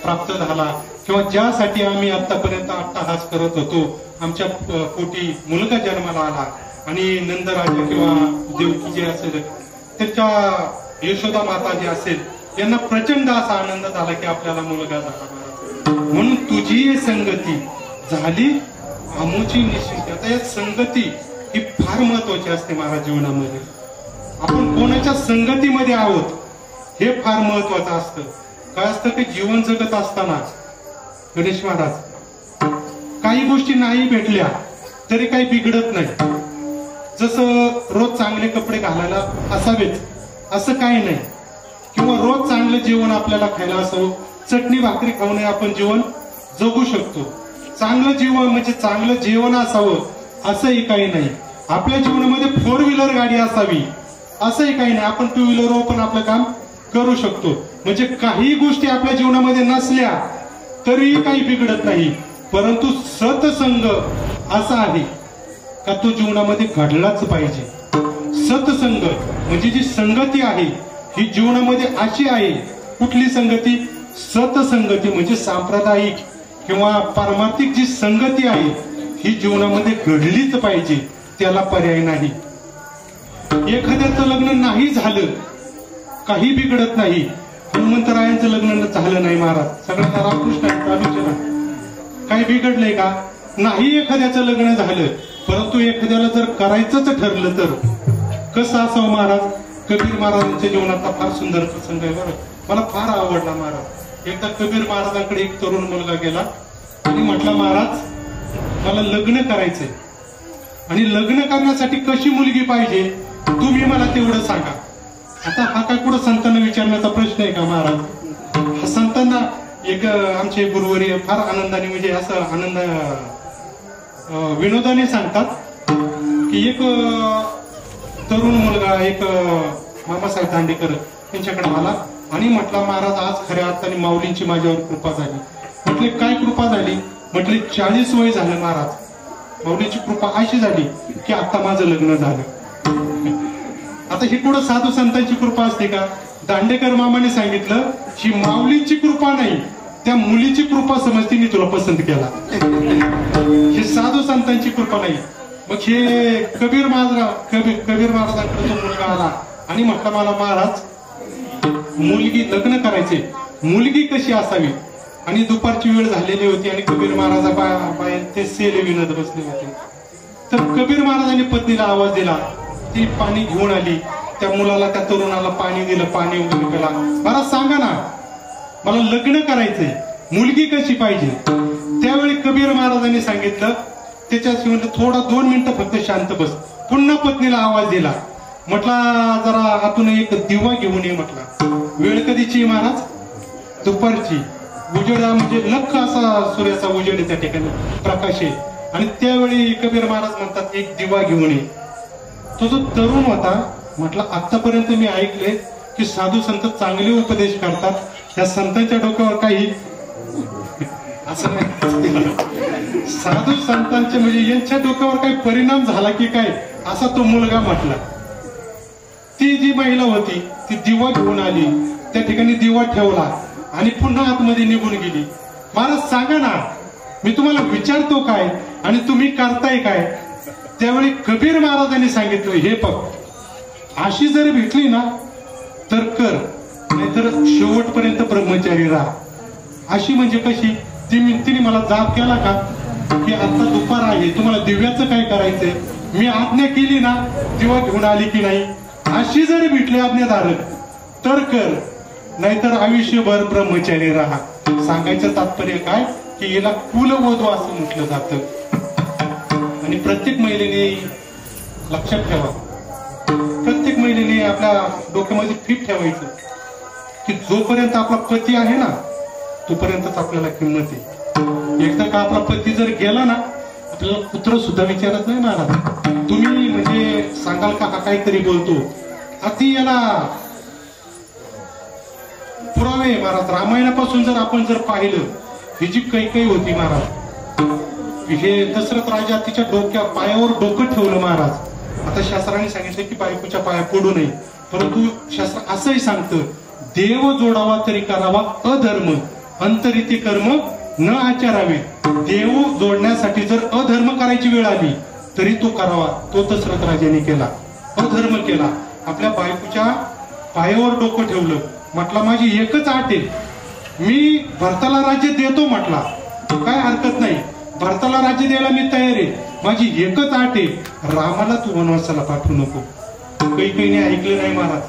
[SPEAKER 1] प्राप्त झाला किंवा ज्यासाठी आम्ही आतापर्यंत अट्टहास करत होतो आमच्या पोटी मुलगा जन्माला आला. आणि नंदराजा किंवा देवकी जे असेल त्याच्या यशोदा माता जे असेल यांना प्रचंड असा आनंद झाला की आपल्याला मुलगा झाला. म्हणून तुझी संगती झाली आमची निश्चिंती. आता या संगती ही फार महत्वाची असते महाराज जीवनामध्ये. आपण कोणाच्या संगतीमध्ये आहोत हे फार महत्वाचं असतं. काय असतं की जीवन जगत असताना गणेश महाराज काही गोष्टी नाही भेटल्या तरी काही बिघडत नाही. जसं रोज चांगले कपडे घालायला असावेत असं काही नाही, किंवा रोज चांगलं जेवण आपल्याला खायला असावं, चटणी भाकरी खाऊन आपण जीवन जगू शकतो. चांगलं जीवन म्हणजे चांगलं जेवण असावं असंही काही नाही. आपल्या जीवनामध्ये 4 व्हीलर गाडी असावी असंही काही नाही. आपण 2 व्हीलरवर पण आपलं काम करू शकतो. म्हणजे काही गोष्टी आपल्या जीवनामध्ये नसल्या तरीही काही बिघडत नाही. परंतु सत्संग असा आहे का तो जीवनामध्ये घडलाच पाहिजे. सत्संग म्हणजे जी संगती आहे ही जीवनामध्ये अशी आहे. कुठली संगती? सत्संगती म्हणजे सांप्रदायिक किंवा पारमार्थिक जी संगती आहे ही जीवनामध्ये घडलीच पाहिजे, त्याला पर्याय नाही. एखाद्याचं लग्न नाही झालं काही बिघडत नाही. हनुमंतरायांचं लग्न झालं नाही महाराज, सगळ्यांना रामकृष्ण चालूच ना. काही बिघडलंय का? नाही. एखाद्याचं लग्न झालं, परंतु एखाद्याला जर करायचंच ठरलं तर कसं असावं महाराज? कबीर महाराजांच्या जीवनाचा फार सुंदर प्रसंग आहे बरं, मला फार आवडला महाराज. एकदा कबीर महाराजांकडे एक तरुण मुलगा गेला आणि म्हटला, महाराज मला लग्न करायचंय आणि लग्न करण्यासाठी कशी मुलगी पाहिजे तुम्ही मला तेवढं सांगा. आता हा काय कुठं संतांना विचारण्याचा प्रश्न आहे का महाराज? हा संतांना एक आमचे गुरुवारी फार आनंदाने म्हणजे असं आनंद विनोदाने सांगतात की एक तरुण मुलगा एक मामासाहेब दांडेकर यांच्याकडे आला आणि म्हटला, महाराज आज खऱ्या अर्थाने माऊलींची माझ्यावर कृपा झाली. म्हटले काय कृपा झाली? म्हटले 40 वय झालं महाराज, माऊलीची कृपा अशी झाली की आता माझं लग्न झालं. आता ही कुठं साधू संतांची कृपा असते का? दांडेकर मामाने सांगितलं ही माऊलीची कृपा नाही, त्या मुलीची कृपा समजते मी तुला पसंत केला. ही साधू संतांची कृपा नाही. मग हे कबीर महाराजांकडे तो मुलगा आला आणि म्हटलं मला महाराज मुलगी लग्न करायचे, मुलगी कशी असावी. आणि दुपारची वेळ झालेली होती आणि कबीर महाराजा बाहेर ते सेले विनत बसले होते. तर कबीर महाराजांनी पत्नीला आवाज दिला, ती पाणी घेऊन आली, त्या मुलाला त्या तरुणाला पाणी दिलं, पाणी वगैरे केला. मला सांगा ना मला लग्न करायचंय, मुलगी कशी पाहिजे. त्यावेळी कबीर महाराजांनी सांगितलं त्याच्याशी म्हणलं थोडा 2 मिनिटं फक्त शांत बस. पुन्हा पत्नीला आवाज दिला, म्हटला जरा आतून एक दिवा घेऊन ये. म्हटला वेळ कधीची महाराज? दुपारची. उजेडा म्हणजे लख असा सूर्याचा उजेड आहे त्या ठिकाणी, प्रकाश आहे. आणि त्यावेळी कबीर महाराज म्हणतात एक दिवा घेऊन ये. तो जो तरुण होता म्हटलं आतापर्यंत मी ऐकले की साधू संत चांगले उपदेश करतात, त्या संतांच्या डोक्यावर काही असं नाही. साधू संतांचे म्हणजे यांच्या डोक्यावर काही परिणाम झाला की काय असा तो मुलगा म्हटला. ती जी महिला होती ती दिवा घेऊन आली, त्या ठिकाणी दिवा ठेवला आणि पुन्हा आतमध्ये निघून गेली. महाराज सांगा ना मी तुम्हाला विचारतो काय आणि तुम्ही करताय काय. त्यावेळी कबीर महाराजांनी सांगितलं हे बघ अशी जर भेटली ना तर कर, नाहीतर शेवटपर्यंत ब्रह्मचारी राहा. अशी म्हणजे कशी? तिने मला जाप केला का की आता दुपार आहे, तुम्हाला दिव्याचं काय करायचंय, मी आज्ञा केली ना दिवा घेऊन आली की नाही. अशी जर भेटली आज्ञाधारक तर कर, नाहीतर आयुष्यभर ब्रह्मचारी राहा. सांगायचं तात्पर्य काय की हिला कुलवधू असं म्हटलं जातं. आणि प्रत्येक महिलेने लक्षात ठेवा, प्रत्येक महिलेने आपल्या डोक्यामध्ये फिट ठेवायचं की जोपर्यंत आपला पती आहे ना तोपर्यंतच आपल्याला किंमत आहे. एकदा का आपला पती जर गेला ना आपल्याला पुत्र सुद्धा विचारत नाही. महाराज तुम्ही म्हणजे सांगाल का हा काहीतरी बोलतो, अति याला पुरावे. महाराज रामायणापासून जर आपण जर पाहिलं ही जी काही होती महाराज, हे दशरथ राजा तिच्या पायावर डोकं ठेवलं महाराज. आता शास्त्राने सांगितलं की बायकोच्या पाया पडू नये, परंतु शास्त्र असंही सांगतं देव जोडावा तरी करावा अधर्म, अंतरिती कर्म न आचरावे. देव जोडण्यासाठी जर अधर्म करायची वेळ आली तरी तो करावा. तो दशरथ राजाने केला, अधर्म केला. आपल्या बायकोच्या पायावर डोकं ठेवलं. म्हटला माझी एकच अट आहे, मी भरताला राज्य देतो. म्हटला काय हरकत नाही, भरताला राज्य द्यायला मी तयार आहे. माझी एकच अट आहे, रामाला तू वनवासाला पाठवू नको. काही ऐकलं नाही महाराज.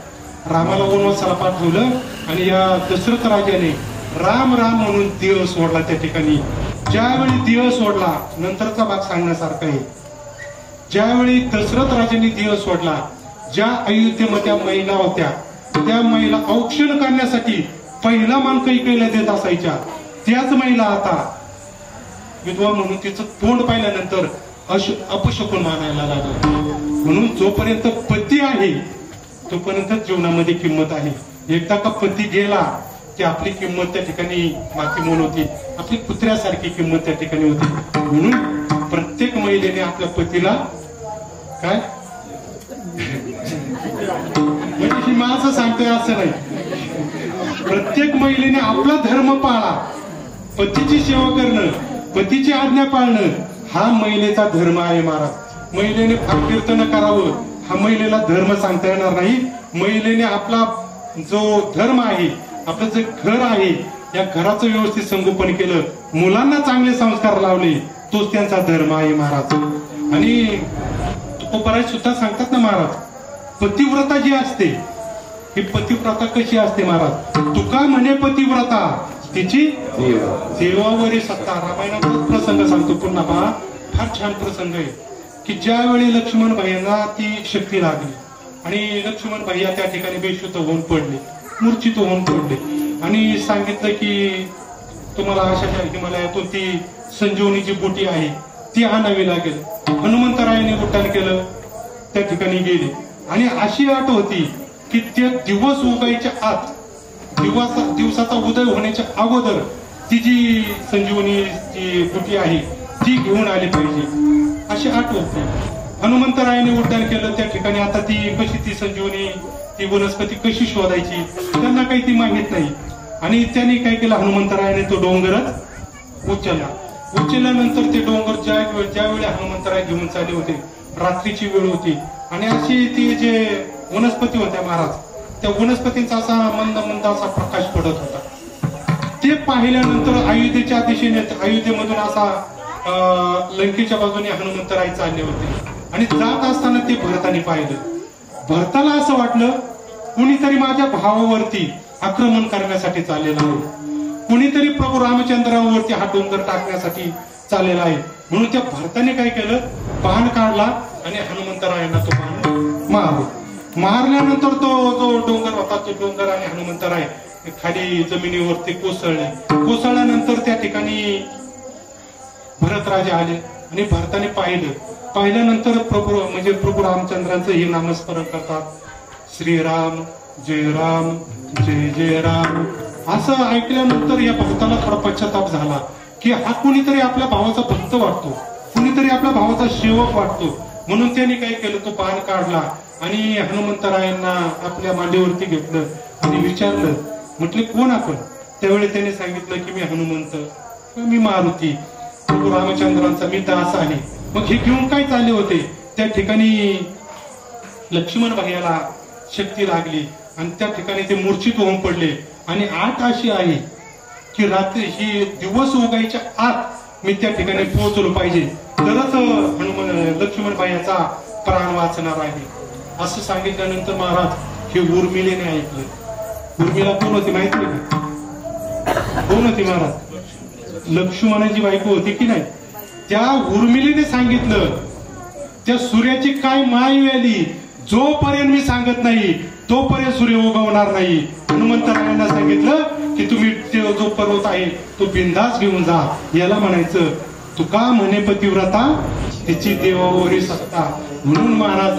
[SPEAKER 1] रामाला वनवासाला पाठवलं आणि या दशरथ राजाने राम राम म्हणून देह सोडला. त्या ठिकाणी ज्यावेळी देह सोडला, नंतरचा भाग सांगण्यासारखा आहे. ज्यावेळी दशरथ राजांनी देह सोडला, ज्या अयोध्येमध्ये महिला होत्या त्या महिला औक्षण करण्यासाठी पहिला मान कैकेयीला देत असायच्या, त्याच महिला आता विधवा म्हणून तिचं तोंड पाहिल्यानंतर अपशकुन मानायला लागलं. म्हणून जोपर्यंत पती आहे तोपर्यंत जीवनामध्ये किंमत आहे. एकदा का पती गेला की आपली किंमत त्या ठिकाणी मातीमोल होती, आपली कुत्र्यासारखी किंमत त्या ठिकाणी होती. म्हणून प्रत्येक महिलेने आपल्या पतीला काय म्हणजे ही माणसं सांगतोय असं नाही, प्रत्येक महिलेने आपला धर्म पाळा. पतीची सेवा करणं, पतीची आज्ञा पाळणं हा महिलेचा धर्म आहे. महाराज महिलेने फार कीर्तन करावं हा महिलेला धर्म सांगता येणार नाही. महिलेने आपला जो धर्म आहे, आपलं जे घर आहे, या घराचं व्यवस्थित संगोपन केलं, मुलांना चांगले संस्कार लावले, तोच त्यांचा धर्म आहे महाराज. आणि तुकोबाराज सुद्धा सांगतात ना महाराज, पतिव्रता जी असते ही पतिव्रता कशी असते महाराज. तुका म्हणे पतिव्रता तिची देवावरी सत्ता. रामायणाचा प्रसंग सांगतो पुन्हा पहा, फार छान प्रसंग आहे की ज्यावेळी लक्ष्मण भाईंना ती शक्ती लागली आणि लक्ष्मण भैया त्या ठिकाणी बेशुद्ध होऊन पडले, मूर्छित होऊन पडले आणि सांगितलं की तुम्हाला अशा हिमालयातून ती संजीवनीची बुटी आहे ती आणावी लागेल. हनुमंतरायाने उड्डाण केलं, त्या ठिकाणी गेले आणि अशी अट होती की ते दिवस उगायच्या आत, दिवसाचा उदय होण्याच्या अगोदर ती जी संजीवनीची बुटी आहे ती घेऊन आली पाहिजे. अशी आठ होती. हनुमंतरायाने उड्डाण केलं त्या ठिकाणी. आता ती कशी ती संजीवनी ती वनस्पती कशी शोधायची त्यांना काही ती माहित नाही. आणि त्यांनी काय केलं, हनुमंतरायाने तो डोंगरच उचलला. उचलल्यानंतर ते डोंगर ज्यावेळी हनुमंतराय घेऊन चालले होते, रात्रीची वेळ होती आणि अशी ती जे वनस्पती होत्या महाराज, त्या वनस्पतींचा असा मंद मंद असा प्रकाश पडत होता. ते पाहिल्यानंतर अयोध्येच्या दिशेने, अयोध्येमधून असा लंकेच्या बाजूने हनुमंतराय चालले होते आणि जात असताना ते भरताने पाहिलं. भरताला असं वाटलं कुणीतरी माझ्या भावावरती आक्रमण करण्यासाठी चाललेलं आहे, कुणीतरी प्रभू रामचंद्रावरती हा डोंगर टाकण्यासाठी चाललेला आहे. म्हणून त्या भरताने काय केलं, बाण काढला आणि हनुमंतरायांना तो बाण मारल्यानंतर तो जो डोंगर होता तो डोंगर आणि हनुमंतराय खाली जमिनीवरती कोसळल्यानंतर त्या ठिकाणी भरत राजे आले आणि भरताने पाहिल्यानंतर प्रभू रामचंद्रांचं हे नामस्मरण करतात. श्रीराम जय राम जय जय राम असं ऐकल्यानंतर या भक्ताला थोडा पश्चाताप झाला की हा कुणीतरी आपल्या भावाचा भक्त वाटतो, कुणीतरी आपल्या भावाचा सेवक वाटतो. म्हणून त्यांनी काय केलं, तो बाण काढला आणि हनुमंतरायांना आपल्या मांडीवरती घेतलं आणि विचारलं, म्हटले कोण आपण? त्यावेळी त्यांनी सांगितलं की मी हनुमंत, मी मारुती, प्रभू रामचंद्रांचा मी दास आहे. मग हे घेऊन काय चालले होते? त्या ठिकाणी लक्ष्मण भैयाला शक्ती लागली आणि त्या ठिकाणी ते मूर्छित होऊन पडले. आणि आठ अशी आहे की रात्री ही दिवस उगायच्या आत मी त्या ठिकाणी पोहोचलो पाहिजे, तरच लक्ष्मण भैयाचा प्राण वाचणार आहे. असं सांगितल्यानंतर महाराज हे उर्मिलेने ऐकलं. उर्मिला कोण होती माहिती आहे का? कोण होती महाराज? लक्ष्मणाची बायको होती की नाही? त्या उर्मिलेने सांगितलं, त्या सूर्याची काय माय आली, जोपर्यंत मी सांगत नाही तोपर्यंत सूर्य उगवणार नाही. हनुमंतरायांना सांगितलं की तुम्ही जो पर्वत आहे तो बिंदास घेऊन जा. याला म्हणायचं तुका म्हणे पतिव्रता तिची देवावरी सत्ता. म्हणून महाराज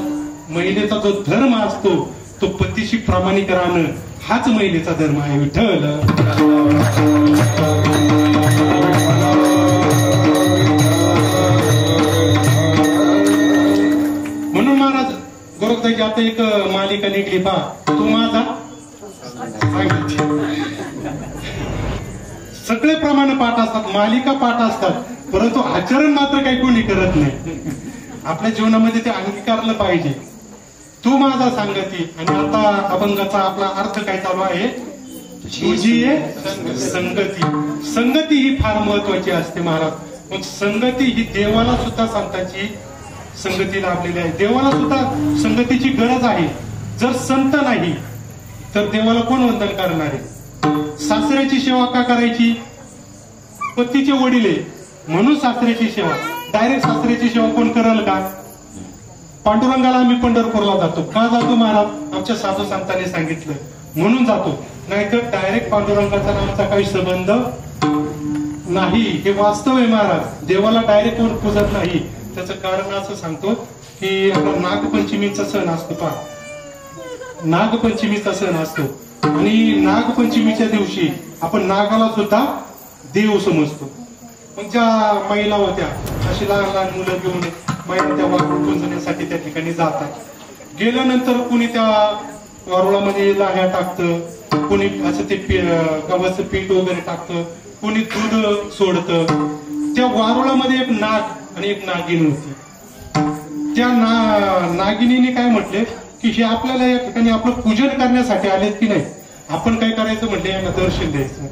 [SPEAKER 1] महिलेचा जो धर्म असतो तो पतीशी प्रामाणिक राहणं हाच महिलेचा धर्म आहे. विठ्ठल. म्हणून महाराज गोरखदाची आता एक मालिका निघली पहा, तू माझा सगळे प्रमाण पाठ असतात, मालिका पाठ असतात, परंतु आचरण मात्र काही कोणी करत नाही. आपल्या जीवनामध्ये ते अंगीकारलं पाहिजे. तू माझा सांगती. आणि आता अभंगाचा आपला अर्थ काय चालू आहे, तुझी संगती. संगती ही फार महत्वाची असते महाराज. मग संगती ही देवाला सुद्धा संतांची संगती लाभलेली आहे. देवाला सुद्धा संगतीची गरज आहे. जर संत नाही तर देवाला कोण वंदन करणार आहे? सासऱ्याची सेवा का करायची? पतीचे वडील म्हणून सासऱ्याची सेवा. डायरेक्ट सासऱ्याची सेवा कोण करेल का? पांडुरंगाला आम्ही पंढरपूरला जातो का जातो महाराज? आमच्या साधू संतांनी सांगितलं म्हणून जातो. नाहीतर डायरेक्ट पांडुरंगाचा आमचा काही संबंध नाही. हे वास्तव आहे महाराज. देवाला डायरेक्ट कोण पूजत नाही. त्याचं कारण असं सांगतो की आपला नागपंचमीचा सण असतो पहा. नागपंचमीचा सण असतो आणि नागपंचमीच्या दिवशी आपण नागाला सुद्धा देव समजतो. मग ज्या महिला होत्या अशी लहान लहान मुलं घेऊन महिला त्या वारुळ पुंजण्यासाठी त्या ठिकाणी जातात. गेल्यानंतर कुणी त्या वारुळामध्ये लाह्या टाकतं, कुणी असं ते गव्हाचं पीठ वगैरे टाकतं, कुणी दूध सोडतं. त्या वारुळामध्ये एक नाग आणि एक नागिन होती. त्या नागिनीने काय म्हटले की हे आपल्याला या ठिकाणी आपलं पूजन करण्यासाठी आलेत की नाही, आपण काय करायचं म्हटलं, यांना दर्शन द्यायचं.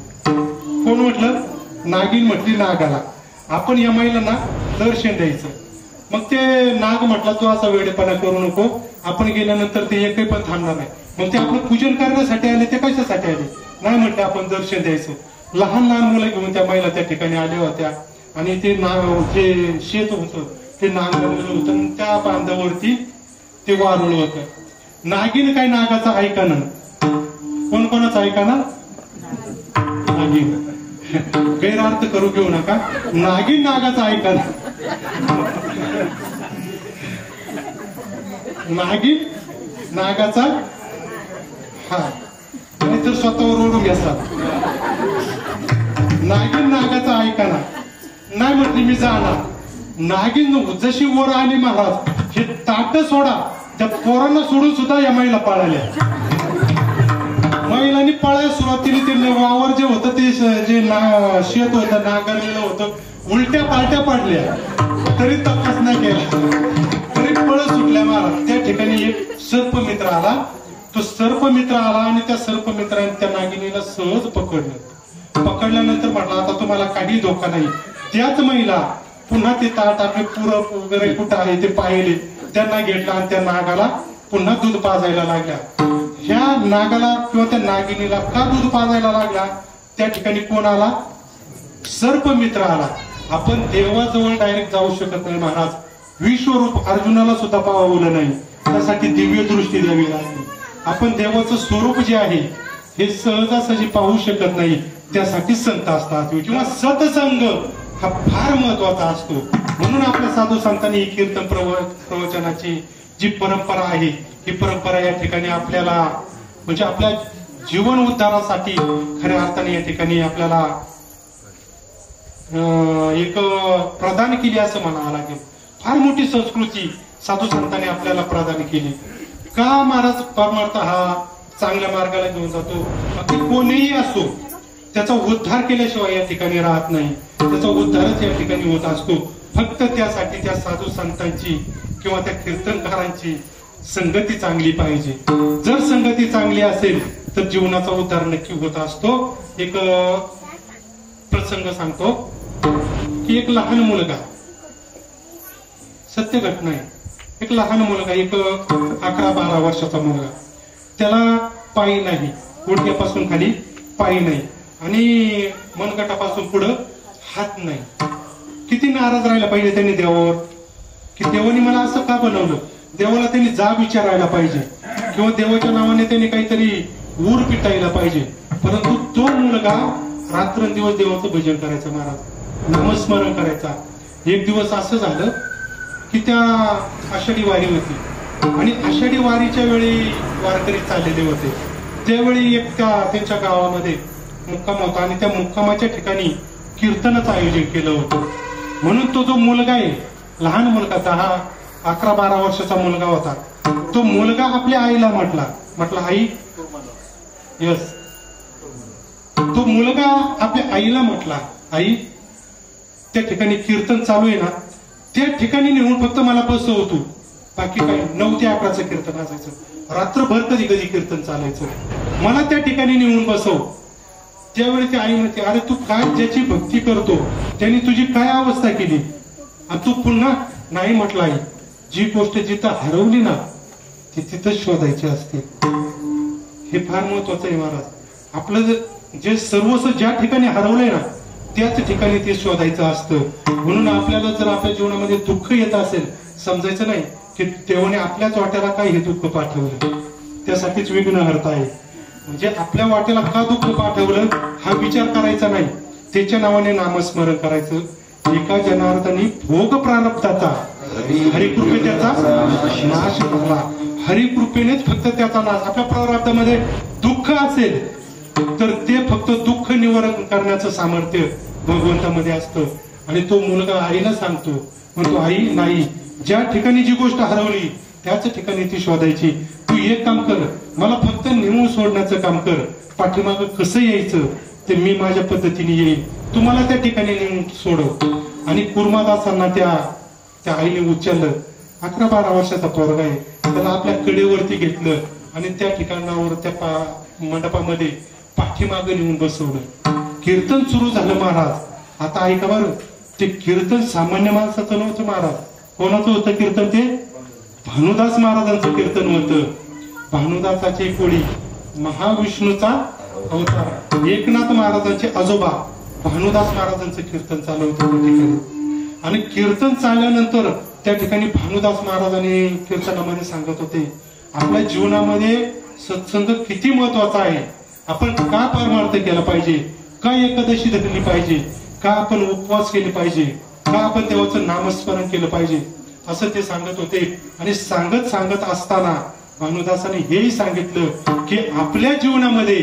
[SPEAKER 1] कोण म्हटलं? नागिन म्हटली नागाला, आपण या महिलांना दर्शन द्यायचं. मग ते नाग म्हटला तू असा वेडेपणा करू नको, आपण गेल्यानंतर ते एकही पण थांबणार नाही. मग ते आपलं पूजन करण्यासाठी आले, ते कशासाठी आले? नाही म्हटलं आपण दर्शन द्यायचं. लहान लहान मुलं घेऊन त्या महिला त्या ठिकाणी आल्या होत्या आणि ते जे शेत होतं ते नांगरलेलं होतं. त्या बांधावरती ते वारुळ होतं. नागिन काय नागाचा ऐकाना, कोण कोणाचा ऐकाना? नागिन. गैरअर्थ करू घेऊ नका. नागिन नागाचा ऐकाना. नागिन नागाचा हा आणि तर स्वतःवर ओढून घेतात. नागिन नागाचा ऐकाना. नाही म्हटली मी जाणार. नागिन जशी वर आली महाराज, हे ताट सोडा, त्या पोरांना सोडून सुद्धा या महिला पळाल्या. महिलांनी पळायला सुरुवात केली. ते वावर जे होतं ते जे शेत होतं नांगरलेलं होतं, उलट्या पालट्या पडल्या, तरी तपास नाही केला, तरी पळत सुटल्या महाराज. त्या ठिकाणी एक सर्पमित्र आला. तो सर्पमित्र आला आणि त्या सर्पमित्राने त्या नागिनीला सहज पकडल्यानंतर म्हटलं आता तुम्हाला काही धोका नाही. त्याच महिला पुन्हा ते ताट आपले पुरप वगैरे कुठं आहे ते पाहिले, त्यांना घेतला आणि त्या नागाला पुन्हा दूध पाजायला लागल्या. ह्या नागाला किंवा त्या नागिनीला का दूध पाजायला लागला? त्या ठिकाणी कोण आला? सर्पमित्र आला. आपण देवाजवळ डायरेक्ट जाऊ शकत नाही महाराज. विश्वरूप अर्जुनाला सुद्धा पावलं नाही, त्यासाठी दिव्य दृष्टी द्यावी लागली. आपण देवाचं स्वरूप जे आहे हे सहजासहजी पाहू शकत नाही, त्यासाठी संत असतात किंवा सत्संग हा फार महत्वाचा असतो. म्हणून आपल्या साधू संतांनी ही कीर्तन प्रवचनाची जी परंपरा आहे, ही परंपरा या ठिकाणी आपल्याला म्हणजे आपल्या जीवन उद्धारासाठी खऱ्या अर्थाने या ठिकाणी आपल्याला एक प्रदान केली असं म्हणावं लागेल. फार मोठी संस्कृती साधू संतांनी आपल्याला प्रदान केली. का महाराज परमार्थ हा चांगल्या मार्गाला घेऊन जातो? अगदी कोणीही असो, त्याचा उद्धार केल्याशिवाय या ठिकाणी राहत नाही. त्याचा उद्धारच या ठिकाणी होत असतो. फक्त त्यासाठी त्या साधू संतांची किंवा त्या कीर्तनकारांची संगती चांगली पाहिजे. जर संगती चांगली असेल तर जीवनाचा उद्धार नक्की होत असतो. एक प्रसंग सांगतो की एक लहान मुलगा, सत्य घटना आहे, एक लहान मुलगा, एक 11-12 वर्षाचा मुलगा, त्याला पायी नाही, गुडघ्यापासून खाली पायी नाही आणि मनगटापासून पुढं हात नाही. किती नाराज राहायला पाहिजे त्यांनी देवावर, की देवाने मला असं का बनवलं? देवाला त्यांनी जाब विचारायला पाहिजे किंवा देवाच्या नावाने त्यांनी काहीतरी ऊर पिटायला पाहिजे. परंतु तो मुलगा रात्रंदिवस देवाचं भजन करायचा महाराज, नामस्मरण करायचा. एक दिवस असं झालं की त्या आषाढी वारी होती आणि आषाढी वारीच्या वेळी वारकरी चाललेले होते. त्यावेळी एक त्यांच्या गावामध्ये मुक्काम होता आणि त्या मुक्कामाच्या ठिकाणी कीर्तनाचं आयोजन केलं होतं. म्हणून तो जो मुलगा आहे, लहान मुलगा, 11-12 वर्षाचा मुलगा होता, तो मुलगा आपल्या आईला म्हटला आई, यस, तो मुलगा आपल्या आईला म्हटला, आई त्या ठिकाणी कीर्तन चालू आहे ना, त्या ठिकाणी नेऊन फक्त मला बसवतो. बाकी काय 9 ते 11चं कीर्तन असायचं, रात्रभर कधी कधी कीर्तन चालायचं, मला त्या ठिकाणी नेऊन बसव. त्यावेळी ती आई म्हणते, अरे तू काय ज्याची भक्ती करतो त्यांनी तुझी काय अवस्था केली आणि तू पुन्हा नाही? म्हटलं आई, जी गोष्ट जिथं हरवली ना ती तिथंच शोधायची असते. हे फार महत्वाचं आहे महाराज. आपलं जे सर्वस्व ज्या ठिकाणी हरवलंय ना त्याच ठिकाणी ते शोधायचं असतं. म्हणून आपल्याला जर आपल्या जीवनामध्ये दुःख येत असेल, समजायचं नाही की देवाने आपल्याच वाट्याला काय हे दुःख पाठवलं, त्यासाठीच विघ्नहर्ता आहे. म्हणजे आपल्या वाट्याला का दुःख पाठवलं हा विचार करायचा नाही, त्याच्या नावाने नामस्मरण करायचं. एका जनार्दनी भोग प्रारब्धाचा हरिकृपे त्याचा नाश झाला. हरिकृपेनेच फक्त त्याचा नाश. आपल्या प्रारब्धामध्ये दुःख असेल तर ते फक्त दुःख निवारण करण्याचं सामर्थ्य भगवंतामध्ये असतं. आणि तो मुलगा आईला सांगतो, म्हणतो आई नाही, ज्या ठिकाणी जी गोष्ट हरवली त्याच ठिकाणी ती शोधायची. तू एक काम कर, मला फक्त नेऊन सोडण्याचं काम कर. पाठीमाग कसं यायचं ते मी माझ्या पद्धतीने येईल, तुम्हाला त्या ठिकाणी नेऊन सोडव. आणि कुर्मादासांना त्या आईने उचललं. 11-12 वर्षाचा पोरगा आहे, त्याला आपल्या कडेवरती घेतलं आणि त्या ठिकाणावर त्या मंडपामध्ये पाठीमागे नेऊन बसवलं. कीर्तन सुरू झालं महाराज. आता ऐका बरं, ते कीर्तन सामान्य माणसाचं नव्हतं महाराज. कोणाचं होतं कीर्तन? ते भानुदास महाराजांचं कीर्तन होतं. भानुदासाची कोळी, महाविष्णूचा अवतार, एकनाथ महाराजांचे आजोबा भानुदास महाराजांचं कीर्तन चालू होतं त्या ठिकाणी. आणि कीर्तन चालल्यानंतर त्या ठिकाणी भानुदास महाराजांनी कीर्तनामध्ये सांगत होते, आपल्या जीवनामध्ये सत्संग किती महत्वाचा आहे, आपण का परमार्थ केला पाहिजे, का एकादशी धरली पाहिजे, का आपण उपवास केले पाहिजे, का आपण देवाचं नामस्मरण केलं पाहिजे, असं ते सांगत होते. आणि सांगत असताना भानुदासाने हेही सांगितलं की आपल्या जीवनामध्ये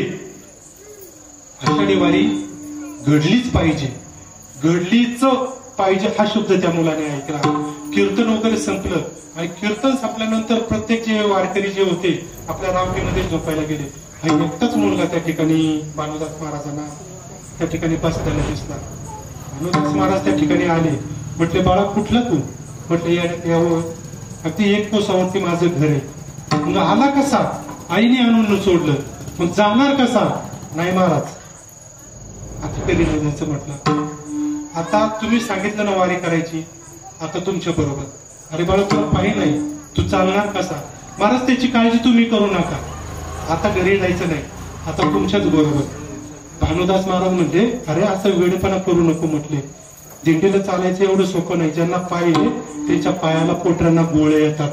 [SPEAKER 1] आषाढी वारी घडलीच पाहिजे. घडलीच पाहिजे हा शब्द त्या मुलाने ऐकला. कीर्तन वगैरे संपलं आणि कीर्तन संपल्यानंतर प्रत्येक जे वारकरी जे होते आपल्या रावटीमध्ये झोपायला गेले. हा एकटाच मुलगा त्या ठिकाणी भानुदास महाराजांना त्या ठिकाणी बसताना दिसला. भानुदास महाराज त्या ठिकाणी आले. म्हटले, बाळा कुठला तू? म्हटले, यावं अगदी 1 कोसावरती माझं घर आहे. मग आला कसा? आईने आणून सोडलं. मग जाणार कसा? नाही महाराज, आता कधी नाही जायचं. म्हटलं, आता तुम्ही सांगितलं ना वारी करायची, आता तुमच्या बरोबर. अरे बाळा तुला पायी नाही, तू चालणार कसा? महाराज त्याची काळजी तुम्ही करू नका, आता घरी जायचं नाही, आता तुमच्याच बरोबर. भानुदास महाराज म्हणले, अरे असं वेळेपणा करू नको. म्हटले, दिंडीला चालायचं एवढं सोपं नाही. ज्यांना पाय आहे त्यांच्या पायाला पोटऱ्यांना गोळे येतात.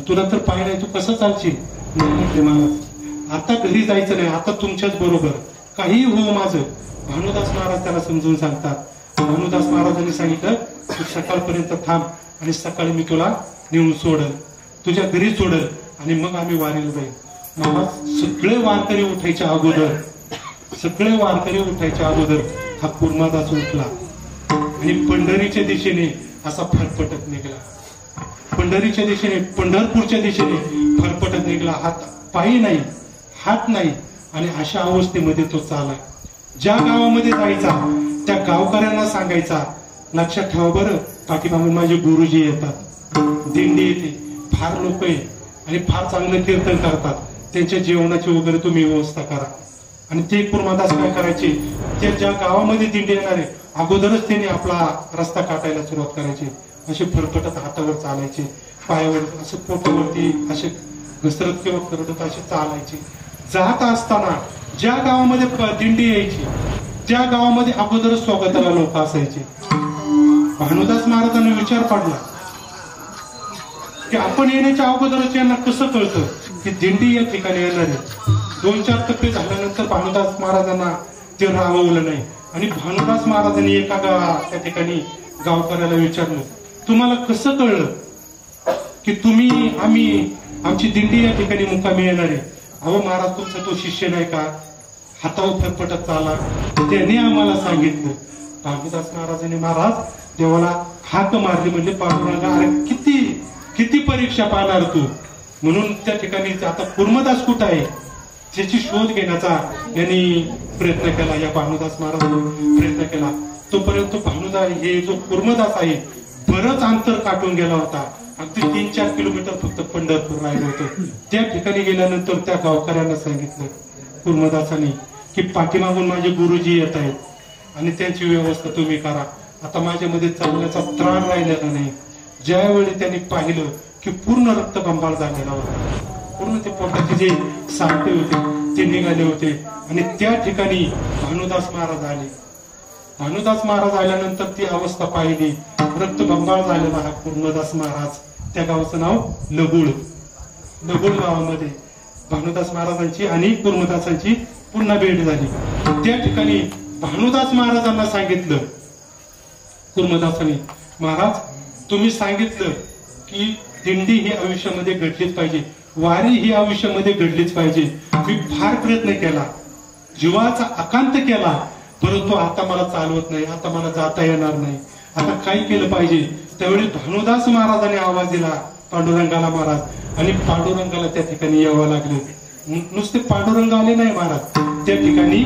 [SPEAKER 1] तुला तर पाय नाही, तू कसं चालशील? नाही म्हटले महाराज, आता घरी जायचं नाही, आता तुमच्याच बरोबर, काही हो माझं. भानुदास महाराज त्याला समजून सांगतात. भानुदास महाराजांनी सांगितलं, तू सकाळपर्यंत थांब आणि सकाळी मी तुला नेऊन सोडल, तुझ्या घरी सोडल आणि मग आम्ही वारीला जाईल. महाराज सगळे वारकरी उठायच्या अगोदर हा कुर्मादास उठला आणि पंढरीच्या दिशेने असा फरफटत निघाला. पंढरीच्या दिशेने, पंढरपूरच्या दिशेने फरफटत निघाला. हात पायी नाही, हात नाही. आणि अशा अवस्थेमध्ये तो चाला. ज्या गावामध्ये जायचा त्या गावकऱ्यांना सांगायचा, लक्षात ठेवा बरं, पाठीमागून माझे गुरुजी येतात, दिंडी येते, फार लोक आहे आणि फार चांगलं कीर्तन करतात, त्यांच्या जेवणाची वगैरे तुम्ही व्यवस्था करा. आणि ते कुर्मादास काय करायचे, ते ज्या गावामध्ये दिंडी येणार आहे अगोदरच त्यांनी आपला रस्ता काटायला सुरुवात करायची. असे फरफटत हातावर चालायचे, पायावर असं पोटावरती असे घसरत किंवा करडत असे चालायचे. जात असताना ज्या गावामध्ये दिंडी यायची त्या गावामध्ये अगोदरच स्वागताला लोक असायचे. भानुदास महाराजांना विचार पडला की आपण येण्याच्या अगोदरच यांना कसं कळतं की दिंडी या ठिकाणी येणार आहे. 2-4 टप्पे झाल्यानंतर भानुदास महाराजांना ते राहवलं नाही आणि भानुदास महाराजांनी एका त्या ठिकाणी गावकऱ्याला विचारलं, तुम्हाला कसं कळलं की आमची दिंडी या ठिकाणी मुक्कामी येणार आहे? अहो महाराज, तुमचा तो शिष्य नाही का, हातावर फरफटत चाला, त्याने आम्हाला सांगितलं. भानुदास महाराजांनी महाराज देवाला हाक मारली. म्हणजे पांडुरंगा, अरे किती परीक्षा पाहणार तू? म्हणून त्या ठिकाणी आता कुर्मदास कुठं आहे त्याची शोध घेण्याचा यांनी प्रयत्न केला. या भानुदास महाराजांनी प्रयत्न केला. तोपर्यंत भानुदास हे जो कुर्मदास आहे बरंच अंतर काटून गेला होता. अगदी 3-4 किलोमीटर फक्त पंढरपूर राहिलं होतं. त्या ठिकाणी गेल्यानंतर त्या गावकऱ्यांना सांगितलं कुर्मदासांनी की पाठीमागून माझे गुरुजी येत आहेत आणि त्यांची व्यवस्था तुम्ही करा. आता माझ्यामध्ये चालण्याचा त्राण राहिलेला नाही. ज्यावेळी त्यांनी पाहिलं की पूर्ण रक्तबंबाळ झालेला होता, पूर्ण ते पोटाचे जे साठे होते ते निघाले होते आणि त्या ठिकाणी भानुदास महाराज आले. भानुदास महाराज आल्यानंतर ती अवस्था पाहिली, रक्तबंबाळ झालेला हा कुर्मदास महाराज. त्या गावाचं नाव लगुळ. लगुळ गावामध्ये भानुदास महाराजांची आणि कुर्मदासांची पुन्हा भेट झाली. त्या ठिकाणी भानुदास महाराजांना सांगितलं कुर्मदासांनी, महाराज तुम्ही सांगितलं की दिंडी ही आयुष्यामध्ये घडलीच पाहिजे, वारी ही आयुष्यामध्ये घडलीच पाहिजे. मी फार प्रयत्न केला, जीवाचा आकांत केला, परंतु आता मला चालवत नाही, आता मला जाता येणार नाही, आता काय केलं पाहिजे? त्यावेळी भानुदास महाराजांनी आवाज दिला पांडुरंगाला महाराज आणि पांडुरंगाला त्या ठिकाणी यावं लागले. नुसते पांडुरंग आले नाही महाराज, त्या ठिकाणी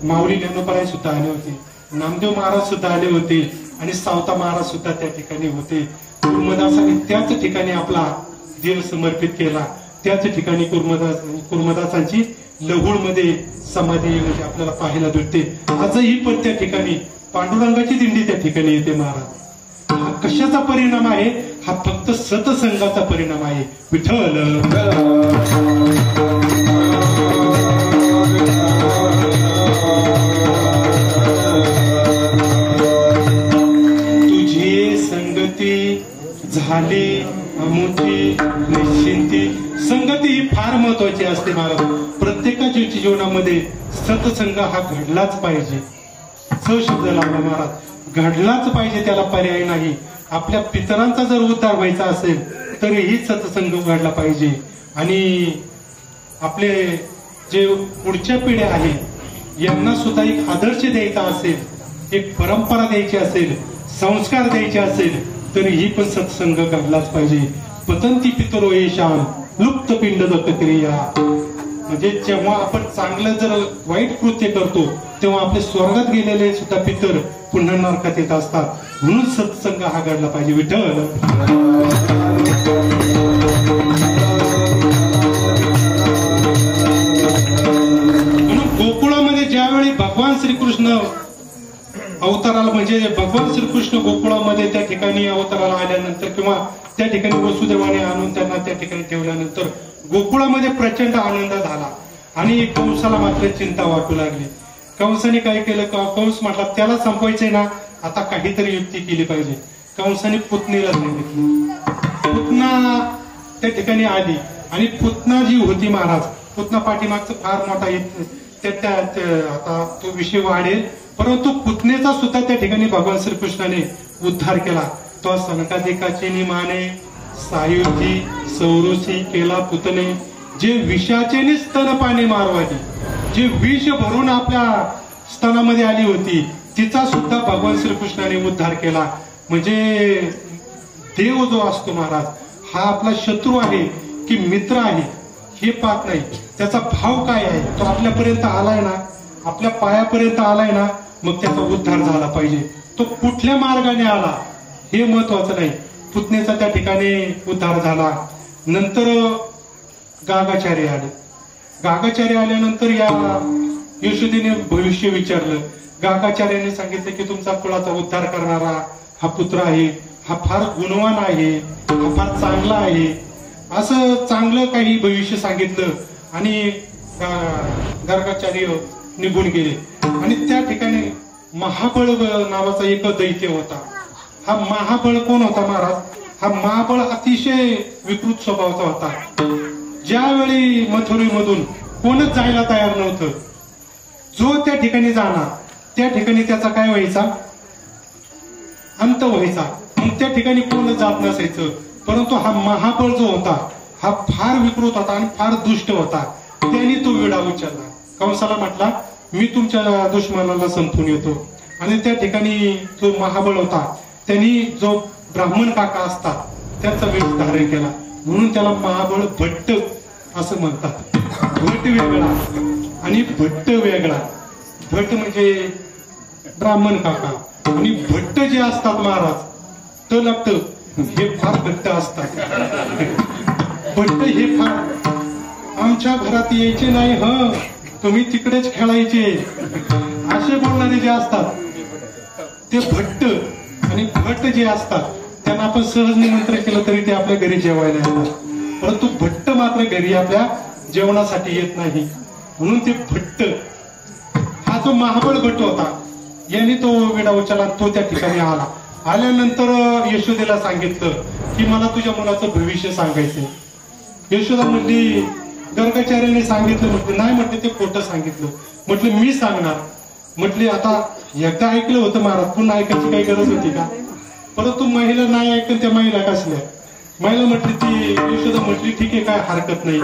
[SPEAKER 1] माऊली ज्ञानोबा सुद्धा आले होते, नामदेव महाराज सुद्धा आले होते आणि सावता महाराज सुद्धा त्या ठिकाणी होते. कुर्मदासांनी त्याच ठिकाणी आपला देव समर्पित केला. त्याच ठिकाणी कुर्मदासांची लगुळमध्ये समाधी म्हणजे आपल्याला पाहायला भेटते. आजही पण त्या ठिकाणी पांडुरंगाची दिंडी त्या ठिकाणी येते महाराज. हा कशाचा परिणाम आहे? हा फक्त सतसंगाचा परिणाम आहे. विठ्ठल तुझी संगती झाली अमुची निश्चिंती. संगती ही फार महत्वाची असते महाराज. प्रत्येकाच्या जीवनामध्ये सतसंग हा घडलाच पाहिजे. शब्द लावला महाराज, घडलाच पाहिजे, त्याला पर्याय नाही. आपल्या पितरांचा जर उद्धार व्हायचा असेल तरीही सत्संग घडला पाहिजे. आणि आपले जे पुढच्या पिढ्या आहेत यांना सुद्धा एक आदर्श द्यायचा असेल, एक परंपरा द्यायची असेल, संस्कार द्यायचे असेल तर ही पण सत्संग घडलाच पाहिजे. पतंती पितरो येशान लुप्त पिंड दत्त क्रिया. म्हणजे जेव्हा आपण चांगलं जर वाईट कृत्य करतो तेव्हा आपले स्वर्गात गेलेले सुद्धा पितर पुन्हा नरकात येत असतात. म्हणून सत्संग हा घडला पाहिजे. विठ्ठल म्हणून गोकुळामध्ये ज्यावेळी भगवान श्रीकृष्ण अवताराला म्हणजे भगवान श्रीकृष्ण गोकुळामध्ये त्या ठिकाणी अवताराला आल्यानंतर किंवा त्या ठिकाणी वसुदेवाने आणून त्यांना त्या ठिकाणी ठेवल्यानंतर गोकुळामध्ये प्रचंड आनंद झाला आणि कंसाला मात्र चिंता वाटू लागली. कंसाने काय केलं, कंस म्हटला त्याला संपवायचंय ना, आता काहीतरी युक्ती केली पाहिजे. कंसाने पुतणीला सांगितलं. पुतना त्या ठिकाणी आली आणि पुतना जी होती महाराज, पुतना पाठीमागचं फार मोठा आता तो विषय वाढेल, परंतु पुतनेचा सुद्धा त्या ठिकाणी भगवान श्रीकृष्णाने उद्धार केला. तो सनकादिकाची निमाने सायुजी सौरुषी केला पुतने, जे विषाचे स्तनपाने मारवाली, जे विष भरून आपल्या स्तनामध्ये आली होती तिचा सुद्धा भगवान श्रीकृष्णाने उद्धार केला. म्हणजे देव जो असतो महाराज हा आपला शत्रू आहे की मित्र आहे हे पाहत नाही, त्याचा भाव काय आहे. तो आपल्यापर्यंत आलाय ना, आपल्या पायापर्यंत आलाय ना, मग त्याचा उद्धार झाला पाहिजे. तो कुठल्या मार्गाने आला हे महत्वाचं नाही. पुतनेचा त्या ठिकाणी उद्धार झाला. नंतर गागाचार्य आले. गागाचार्य आल्यानंतर या यशोदेने भविष्य विचारलं. गागाचार्याने सांगितलं की तुमचा कुळाचा उद्धार करणारा हा पुत्र आहे, हा फार गुणवान आहे, हा फार चांगला आहे, असं चांगलं काही भविष्य सांगितलं आणि गागाचार्य निघून गेले. आणि त्या ठिकाणी महाबळ नावाचा एक दैत्य होता. हा महाबळ कोण होता महाराज? हा महाबळ अतिशय विकृत स्वभावाचा होता. ज्यावेळी मथुरीमधून कोणच जायला तयार नव्हतं, जो त्या ठिकाणी जाणार त्या ठिकाणी त्याचा काय व्हायचा, अंत व्हायचा. मग त्या ठिकाणी कोणच जात नसायचं. परंतु हा महाबळ जो होता हा फार विकृत होता आणि फार दुष्ट होता. त्यांनी तो विडा उचलला. कंसाला म्हटला मी तुमच्या दुश्मनाला संपून येतो. आणि त्या ठिकाणी जो महाबळ होता त्यांनी जो ब्राह्मण काका असतात त्यांचा वेश धारण केला. म्हणून त्याला महाबळ भट्ट असं म्हणतात. भट वेगळा आणि भट्ट वेगळा. भट म्हणजे ब्राह्मण काका आणि भट्ट जे असतात महाराज तर लागतं हे फार भट्ट असतात. भट्ट हे फार आमच्या घरात यायचे नाही, ह तुम्ही तिकडेच खेळायचे असे बोलणारे जे असतात ते भट्ट. आणि भट्ट जे असतात त्यांना आपण सहज निमंत्रण केलं तरी ते आपल्या घरी जेवायला येतात, परंतु भट्ट मात्र घरी आपल्या जेवणासाठी येत नाही. म्हणून ते भट्ट. हा जो महाबळ भट्ट होता यांनी तो विडा उचलला. तो त्या ठिकाणी आला. आल्यानंतर यशोदेला सांगितलं की मला तुझ्या मुलाचं भविष्य सांगायचंय. यशोदा म्हटली गर्गाचार्याने सांगितलं. म्हटलं नाही, म्हटलं ते खोटं सांगितलं. म्हटलं मी सांगणार. म्हटली आता एकदा ऐकलं होतं महाराज, पुन्हा ऐकायची काही गरज होती का? परंतु महिला नाही ऐकून त्या महिला कसल्या महिला म्हटली ती यशोदा म्हटली ठीक आहे काय हरकत नाही.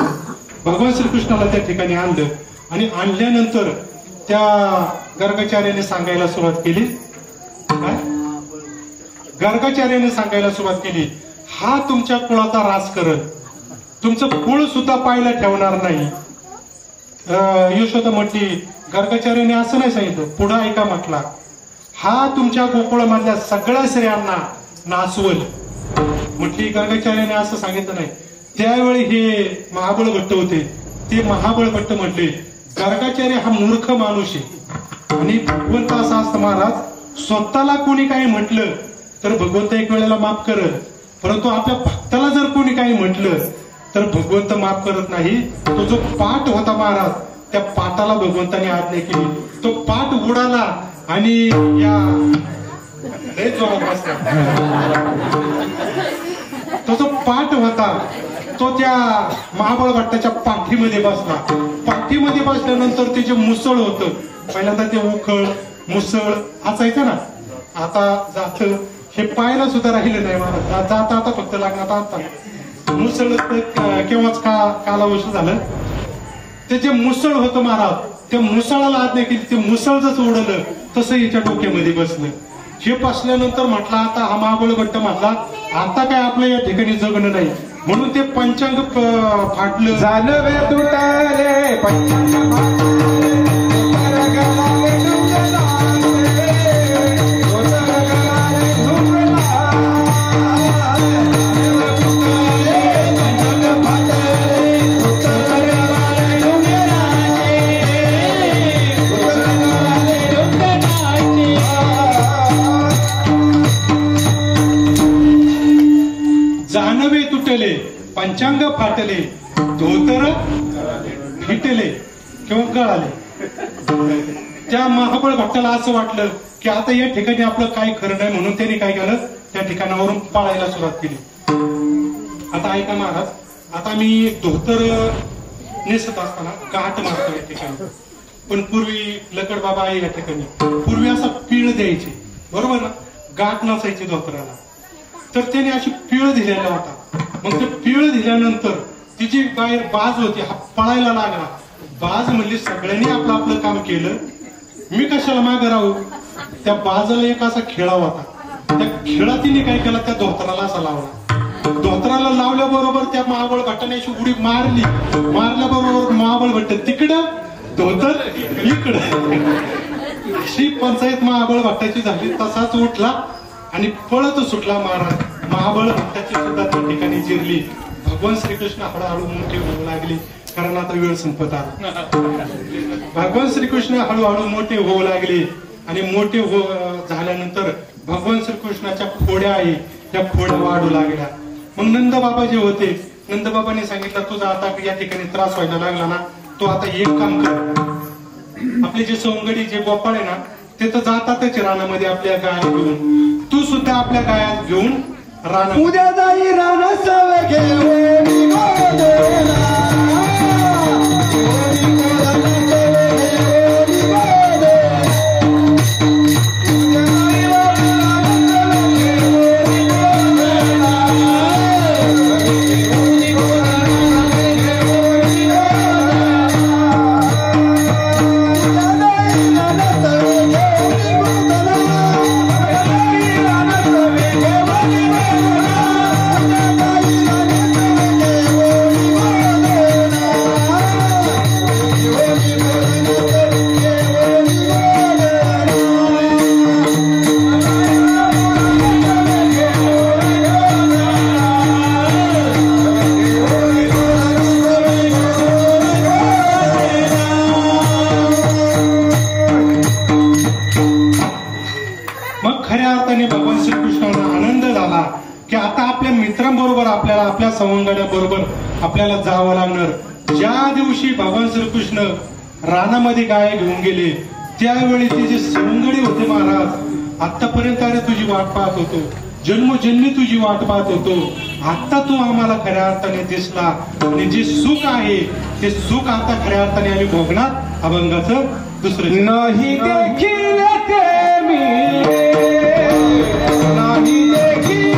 [SPEAKER 1] भगवान श्रीकृष्णाला त्या ठिकाणी आणलं आणि आणल्यानंतर त्या गर्गाचार्याने सांगायला सुरुवात केली. काय गर्गाचार्याने सांगायला सुरुवात केली, हा तुमच्या कुळाचा राज करल, तुमचं कुळ सुद्धा पाहायला ठेवणार नाही. यशोदा म्हटली गर्गाचार्याने असं नाही सांगितलं, पुढे ऐका म्हटला, हा तुमच्या गोकुळामधल्या सगळ्या स्त्रियांना नाचवल. म्हटली गर्गाचार्याने असं सांगितलं नाही. त्यावेळी हे महाबळ भट्ट होते. ते महाबळ भट्ट म्हटले गर्गाचार्य हा मूर्ख माणूस आहे आणि भगवंत असा असतं महाराज, स्वतःला कोणी काही म्हटलं तर भगवंत एक वेळेला माफ करत, परंतु आपल्या भक्ताला जर कोणी काही म्हटलं तर भगवंत माफ करत नाही. तो जो पाठ होता महाराज त्या पाटाला भगवंताने आज्ञा केली. तो पाठ उडाला आणि या तो जो पाठ होता तो त्या महाबळ भट्टाच्या पाठीमध्ये बसला. पाठीमध्ये बसल्यानंतर ते जे मुसळ होतं, पहिल्यांदा ते उखळ मुसळ असायचं ना, आता जात हे पाहायला सुद्धा राहिलं नाही महाराज. जाता आता फक्त लागणार आता मुसळ केव्हाच कालावश झालं. ते जे मुसळ होतं महाराज त्या मुसळाला आज्ञा केली. ते मुसळ जसं उडलं तसं याच्या डोक्यामध्ये बसलं. हे बसल्यानंतर म्हटला आता हा महाबळ भट्ट म्हटला आता काय आपलं या ठिकाणी जगणं नाही, म्हणून ते पंचांग फाटलं.
[SPEAKER 2] झालं वे तुटाले पंचांग फाटले,
[SPEAKER 1] जानवे तुटले पंचांग फाटले धोतर फिटले किंवा गळाले. त्या महाबळ भट्टाला असं वाटलं की आता या ठिकाणी आपलं काय खरं नाही, म्हणून त्यांनी काय केलं त्या ठिकाणावरून पळायला सुरुवात केली. आता ऐका महाराज, आता मी धोतर नेसत असताना गाठ मारतो या ठिकाणी, पण पूर्वी लकड बाबा आहे या ठिकाणी, पूर्वी असा पीळ द्यायची बरोबर ना, गाठ नसायची धोतराला, तर त्याने अशी पीळ दिलेला होता. मग ते पीळ दिल्यानंतर तिची बाहेर बाज होती, हा पळायला लागला. बाज म्हणली सगळ्यांनी आपलं आपलं काम केलं, मी कशाला मागे राहू. त्या बाजाला एक असा खेळा होता, त्या खेळातीने काय केला त्या धोतराला असा लावला. धोतराला लावल्याबरोबर त्या महाबळ भट्टाने अशी उडी मारली, मारल्याबरोबर महाबळ भट्ट तिकडं धोतर इकडं, अशी पंचायत महाबळ भट्टाची झाली. तसाच उठला आणि पळत सुटला महाराज. महाबळ भट्टाची सुद्धा त्या ठिकाणी जिरली. भगवान श्रीकृष्ण हळूहळू मोठे होऊ लागले, कारण आता वेळ संपत आला. भगवान श्रीकृष्ण हळूहळू मोठे होऊ लागले आणि मोठे झाल्यानंतर भगवान श्रीकृष्णाच्या खोड्या आहे त्या खोड्या वाढू लागल्या. मग नंदबाबा जे होते, नंदबाबांनी सांगितलं तुझा आता या ठिकाणी त्रास व्हायला लागला ना, तो आता एक काम कर, आपले जे सोंगडी जे गोपाळ आहे ना ते तर जातातच रानामध्ये आपल्या गाया घेऊन, तू सुद्धा आपल्या गाया घेऊन राना
[SPEAKER 2] उद्या जाई राना सवे घेऊन
[SPEAKER 1] आपल्या सवंगड्याबरोबर आपल्याला जावं लागणार. ज्या दिवशी भगवान श्रीकृष्ण रानामध्ये गाय घेऊन गेले त्यावेळी ते जे सवंगडी होते महाराज, आतापर्यंत अरे तुझी वाट पाहत होतो, जन्मोजन्मी तुझी वाट पाहत होतो, आता तू आम्हाला खऱ्या अर्थाने दिसला आणि जे सुख आहे ते सुख आता खऱ्या अर्थाने आम्ही भोगणार. अभंगाचं दुसरं
[SPEAKER 2] नाही देखील ते मी नाही देखील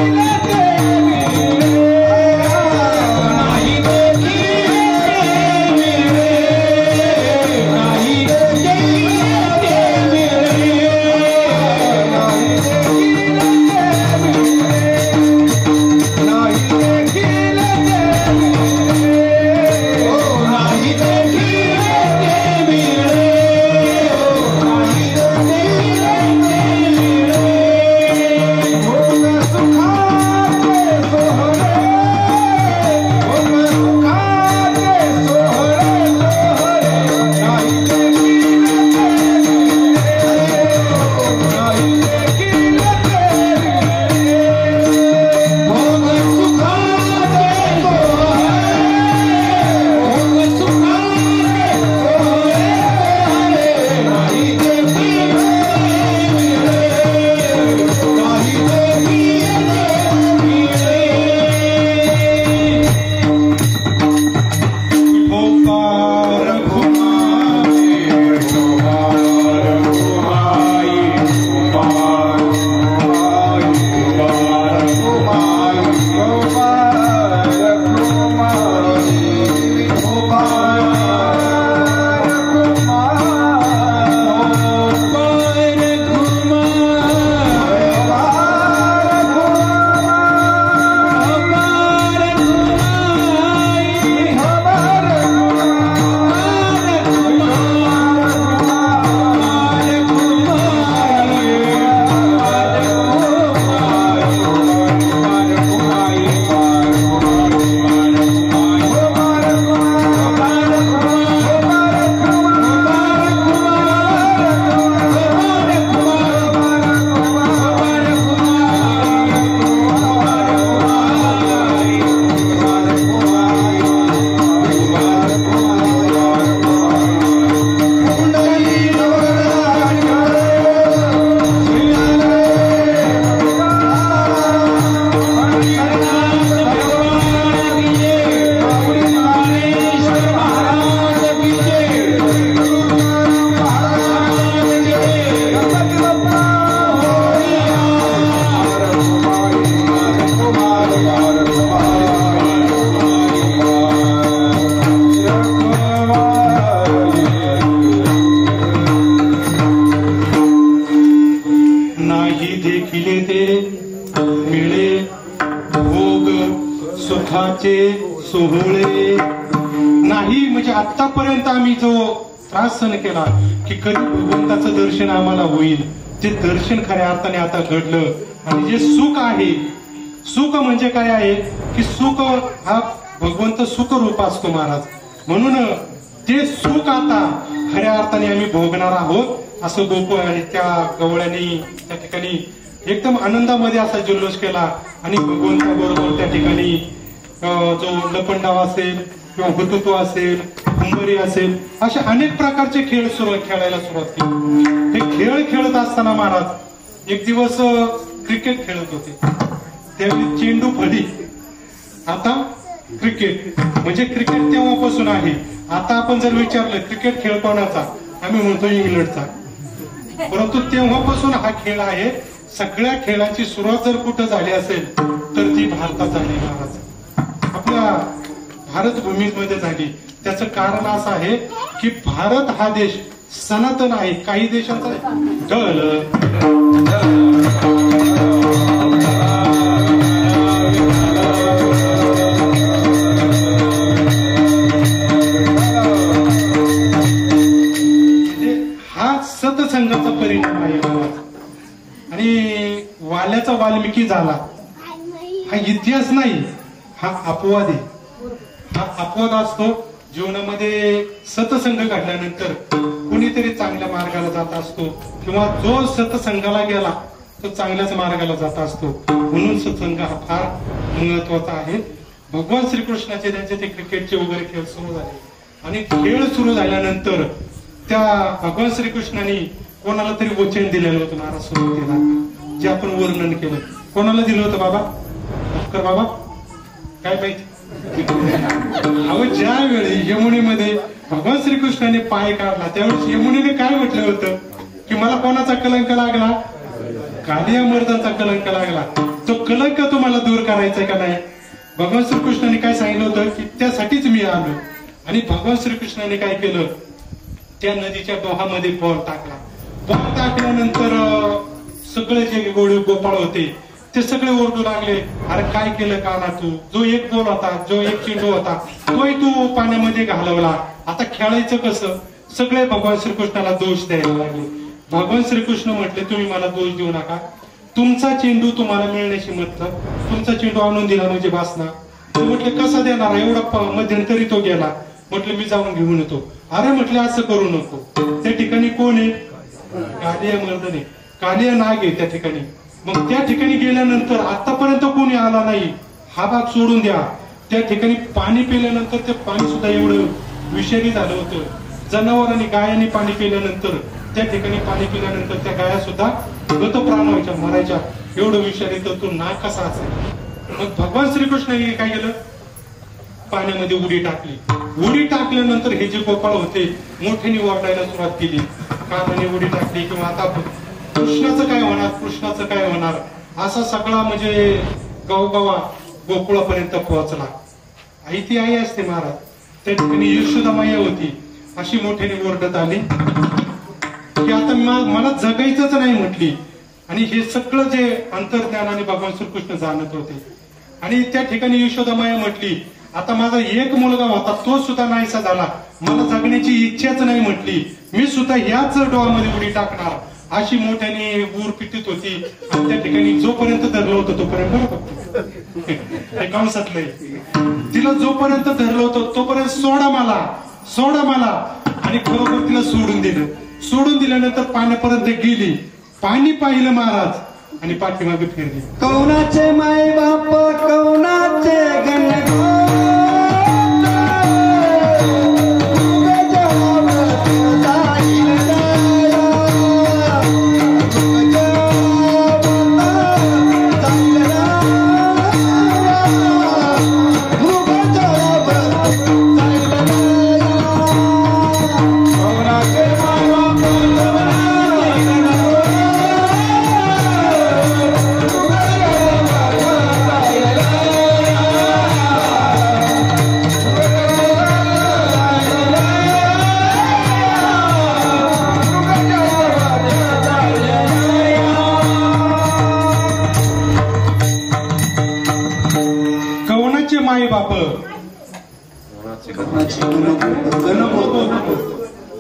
[SPEAKER 1] देखिले ते मिळे भोग सुखाचे सोहळे. नाही म्हणजे आतापर्यंत आम्ही जो त्रास सहन केला की कधी भगवंताचं दर्शन आम्हाला होईल, ते दर्शन खऱ्या अर्थाने आता घडलं. आणि जे सुख आहे, सुख म्हणजे काय आहे की सुख हा भगवंत सुख रूप असतो महाराज. म्हणून ते सुख आता खऱ्या अर्थाने आम्ही भोगणार आहोत. असं गोकुळ आणि त्या गवळ्यांनी त्या ठिकाणी एकदम आनंदामध्ये असा जल्लोष केला. आणि भगवंताबरोबर त्या ठिकाणी जो लपंडाव असेल किंवा हुतुतू असेल, कुंभारी असेल, असे अनेक प्रकारचे खेळ खेळायला सुरुवात केली. हे खेळ खेळत असताना महाराज एक दिवस क्रिकेट खेळत होते. त्यावेळी चेंडू फली, आता क्रिकेट. म्हणजे क्रिकेट तेव्हापासून आहे. आता आपण जर विचारलं क्रिकेट खेळ कोणाचा, आम्ही म्हणतो इंग्लंडचा. परंतु तेव्हापासून हा खेळ आहे. सगळ्या खेळाची सुरुवात जर कुठं झाली असेल तर ती भारतात झाली महाराज, आपल्या भारत भूमीमध्ये झाली. त्याचं कारण असं आहे की भारत हा देश सनातन आहे. काही देशांचा हा सतसंगाचा परिणाम आहे महाराज. आणि वाल्याचा वाल्मिकी झाला हा इतिहास नाही, हा अपवाद आहे. हा अपवाद असतो जीवनामध्ये. सतसंग घडल्यानंतर कुणीतरी चांगल्या मार्गाला जात असतो किंवा जो सतसंगाला गेला तो चांगल्याच मार्गाला जात असतो. म्हणून सत्संग हा फार महत्वाचा आहे. भगवान श्रीकृष्णाचे त्यांचे ते क्रिकेटचे वगैरे खेळ सुरू झाले. आणि खेळ सुरू झाल्यानंतर त्या भगवान श्रीकृष्णाने कोणाला तरी वचन दिलेलं होतं महाराज सुरुवातीला, जे आपण वर्णन केलं. कोणाला दिलं होतं बाबा? डॉक्टर बाबा काय माहिती? अहो ज्या वेळी यमुनेमध्ये भगवान श्रीकृष्णाने पाय काढला त्यावेळेस यमुनेने काय म्हटलं होतं की मला कोणाचा कलंक लागला? कालिया मर्दांचा कलंक लागला. तो कलंक तुम्हाला दूर करायचा का नाही? भगवान श्रीकृष्णाने काय सांगितलं होतं की त्यासाठीच मी आलो. आणि भगवान श्रीकृष्णाने काय केलं, त्या नदीच्या डोहामध्ये बॉल टाकला. बॉल टाकल्यानंतर सगळे जे गोपाळ होते ते सगळे ओरडू लागले, अरे काय केलं काना तू? जो एक बॉल होता, जो एक चेंडू होता, तोही तू पाण्यामध्ये घालवला. आता खेळायचं कसं? सगळे भगवान श्रीकृष्णाला दोष द्यायला लागले. भगवान श्रीकृष्ण म्हटले तुम्ही मला दोष देऊ नका. तुमचा चेंडू तुम्हाला मिळण्याची मतलब, तुमचा चेंडू आणून दिला म्हणजे बासना. तो म्हटले कसा देणार? एवढा मध्यंतरी तो गेला. म्हटलं मी जाऊन घेऊन येतो. अरे म्हटले असं करू नको. त्या ठिकाणी कोण आहे? कालिया मर्दने, कालिया नाग आहे त्या ठिकाणी. मग त्या ठिकाणी गेल्यानंतर आतापर्यंत कोणी आला नाही. हा भाग सोडून द्या. त्या ठिकाणी पाणी पिल्यानंतर ते पाणी सुद्धा एवढं विषारी झालं होतं. जनावरांनी गायांनी पाणी पिल्यानंतर, त्या ठिकाणी पाणी पिल्यानंतर त्या गाया सुद्धा गतप्राण व्हायच्या, मरायच्या. एवढं विषारी तर तो नाग कसा असेल? मग भगवान श्रीकृष्णाने काय केलं, पाण्यामध्ये उडी टाकली. उडी टाकल्यानंतर हे जे गोपाळ होते मोठ्याने ओरडायला सुरुवात केली. का म्हणे उडी टाकली किंवा आता कृष्णाचं काय होणार, कृष्णाचं काय होणार, असा सगळा म्हणजे गावगावा गोकुळापर्यंत पोहोचला. आई ती आई असते महाराज. त्या ठिकाणी यशोदा माया होती, अशी मोठ्याने ओरडत आली की आता मला जगायचंच नाही म्हटली. आणि हे सगळं जे अंतर्ज्ञानाने भगवान श्रीकृष्ण जाणत होते. आणि त्या ठिकाणी यशोदा माया म्हटली आता माझा एक मुलगा होता तो सुद्धा नाहीसा झाला, मला जगण्याची इच्छाच नाही म्हटली, मी सुद्धा याच डोहामध्ये उडी टाकणार, अशी मोठ्याने ऊर पिटीत होती. आणि त्या ठिकाणी जोपर्यंत धरलं होतं तोपर्यंत बरोबर कंसातलंय, तिला जोपर्यंत धरलं होतं तोपर्यंत सोडा मला, सोडा मला. आणि खरोखर तिला सोडून दिलं. सोडून दिल्यानंतर पाण्यापर्यंत गेली. पाणी पाहिलं महाराज आणि पाठीमागे फिरली.
[SPEAKER 2] कौनाचे माय बाप कौनाचे गण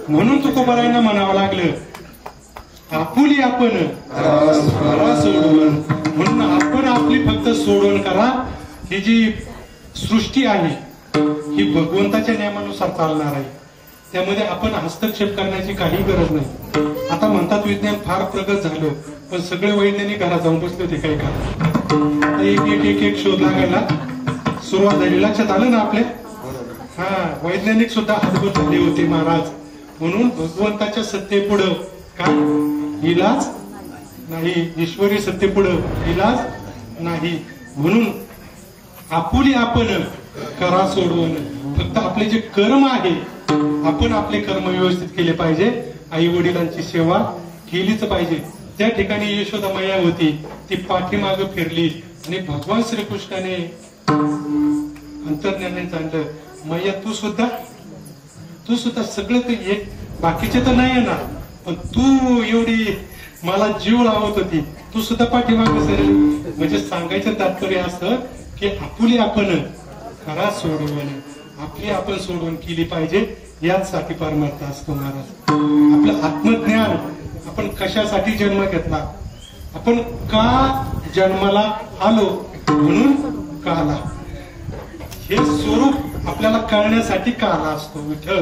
[SPEAKER 1] म्हणून तुकोबारायांना म्हणावं लागलं आपुली आपण करा सोडवण. म्हणून आपण आपली फक्त सोडवण करा. ही जी सृष्टी आहे ही भगवंताच्या नियमानुसार चालणार आहे. त्यामध्ये आपण हस्तक्षेप करण्याची काही गरज नाही. आता म्हणतात विज्ञान फार प्रगत झालं, पण सगळे वैज्ञानिक घरात जाऊन बसले होते काही काळ. एक शोध लागायला सुरुवात झाली. लक्षात आलं ना आपल्या? वैज्ञानिक सुद्धा हातभर झाले होते महाराज. म्हणून भगवंताच्या सत्तेपुढं काय इलाज नाही, ईश्वरी सत्तेपुढं इलाज नाही. म्हणून आपुली आपण करा सोडवून. फक्त आपले जे कर्म आहे आपण आपले कर्म व्यवस्थित केले पाहिजे. आई वडिलांची सेवा केलीच पाहिजे. त्या ठिकाणी यशोदा मैया होती, ती पाठीमाग फिरली आणि भगवान श्रीकृष्णाने अंतर्ज्ञानाने जाणलं, मैया तू सुद्धा सगळं ते एक बाकीचे तर नाही येणार, पण तू एवढी मला जीव लावत होती, तू सुद्धा पाठीमाग सरली. म्हणजे सांगायचं तात्पर्य असं की आपुली आपण करा सोडवून. आपली आपण सोडवून केली पाहिजे. याचसाठी परमार्थ असतो महाराज. आपलं आत्मज्ञान, आपण कशासाठी जन्म घेतला, आपण का जन्माला आलो, म्हणून का आला, हे स्वरूप आपल्याला कळण्यासाठी का आला असतो. विठ्ठल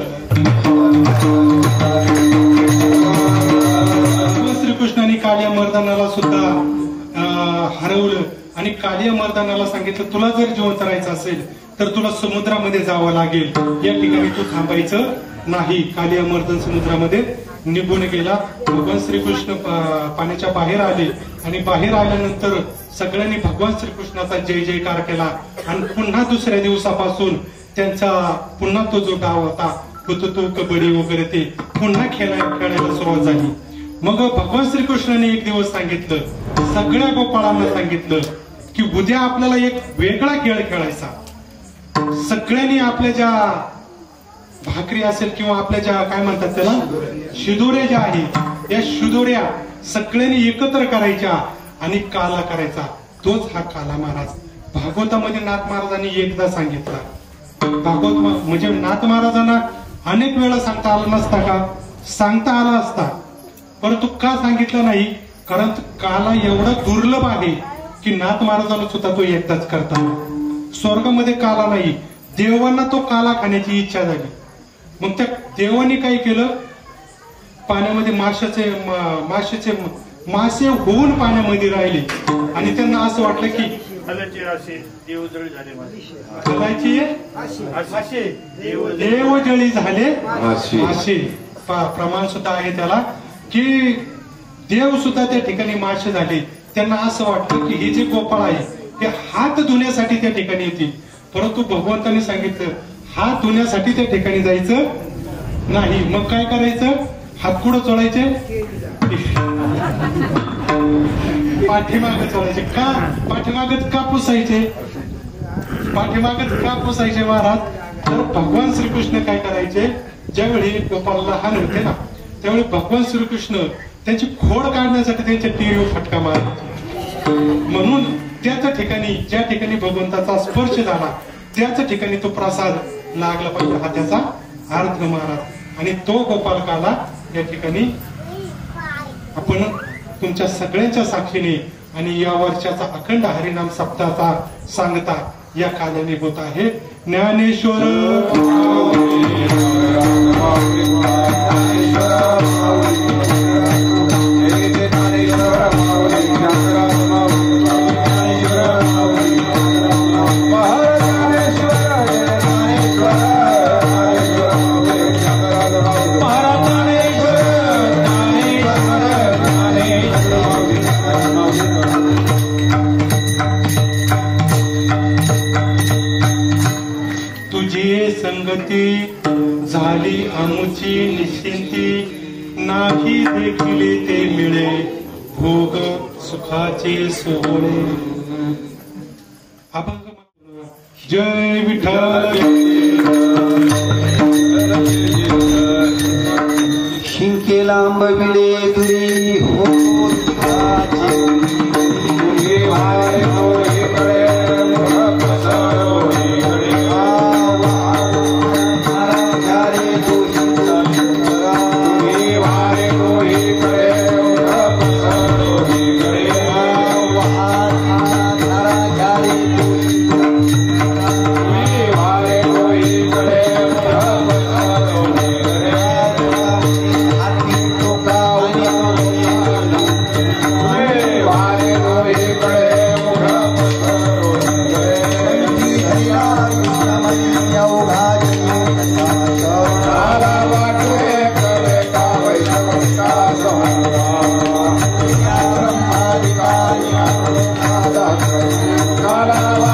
[SPEAKER 1] श्रीकृष्णाने कालिया मर्दानाला सुद्धा हरवलं आणि कालिया मर्दानाला सांगितलं तुला जर जीवन करायचं असेल तर तुला समुद्रामध्ये जावं लागेल, या ठिकाणी तू थांबायचं नाही. कालिया मर्दन समुद्रामध्ये निघून गेला. भगवान श्रीकृष्ण पाण्याच्या बाहेर आले आणि बाहेर आल्यानंतर सगळ्यांनी भगवान श्रीकृष्णाचा जय जयकार केला. आणि पुन्हा दुसऱ्या दिवसापासून त्यांचा पुन्हा तो जो डाव होता तो कबड्डी वगैरे ते पुन्हा खेळायला सुरुवात झाली. मग भगवान श्रीकृष्णाने एक दिवस सांगितलं, सगळ्या गोपाळांना सांगितलं की उद्या आपल्याला एक वेगळा खेळ खेळायचा. सगळ्यांनी आपल्या ज्या भाकरी असेल किंवा आपल्या ज्या काय म्हणतात त्याला शिदोऱ्या ज्या आहेत, या शिदोऱ्या सगळ्यांनी एकत्र करायच्या आणि काला करायचा. तोच हा काला महाराज. भागवतामध्ये नाथ महाराजांनी एकदा सांगितला. भागवत म्हणजे नाथ महाराजांना अनेक वेळा सांगता आला नसता का? सांगता आला असता, परंतु का सांगितलं नाही? कारण काला एवढा दुर्लभ आहे की नाथ महाराजांना सुद्धा तो एकदाच करता. स्वर्गामध्ये काला नाही. देवांना तो काला खाण्याची इच्छा झाली. मग त्या देवांनी काय केलं, पाण्यामध्ये मासे होऊन पाण्यामध्ये राहिले आणि त्यांना असं वाटलं की देवजळी झाले मासे. प्रमाण सुद्धा आहे त्याला की देव सुद्धा त्या ठिकाणी मासे झाले. त्यांना असं वाटतं की हे जे गोपाळ आहे ते हात धुण्यासाठी त्या ठिकाणी येतील, परंतु भगवंतांनी सांगितलं हात धुण्यासाठी त्या ठिकाणी जायचं नाही. मग काय करायचं? हात कुठं चोळायचे? पाठीमागं चोळायचे. का पाठीमागच का पुसायचे? पाठीमागच का पुसायचे महाराज? तर भगवान श्रीकृष्ण काय करायचे, ज्यावेळी गोपाल लहान होते ना त्यावेळी भगवान श्रीकृष्ण त्यांची खोड काढण्यासाठी त्यांच्या टीव्हीवर फटका मारायचे. म्हणून त्याच ठिकाणी ज्या ठिकाणी भगवंताचा स्पर्श झाला त्याच ठिकाणी तो प्रसाद लागला पाहिजे, हा त्याचा अर्थ महाराज. आणि तो गोपाल काला या ठिकाणी आपण तुमच्या सगळ्यांच्या साक्षीने आणि या वर्षाचा अखंड हरिनाम सप्ताहाचा सांगता या काल्याने होत आहे. ज्ञानेश्वर झाली आमुची निश्चिंती, नाही देखील ते मिळे भोग सुखाचे सोहळे. अभंग. जय विठ्ठल.
[SPEAKER 3] शिंके लांब विडे तुरी हो
[SPEAKER 2] कालावा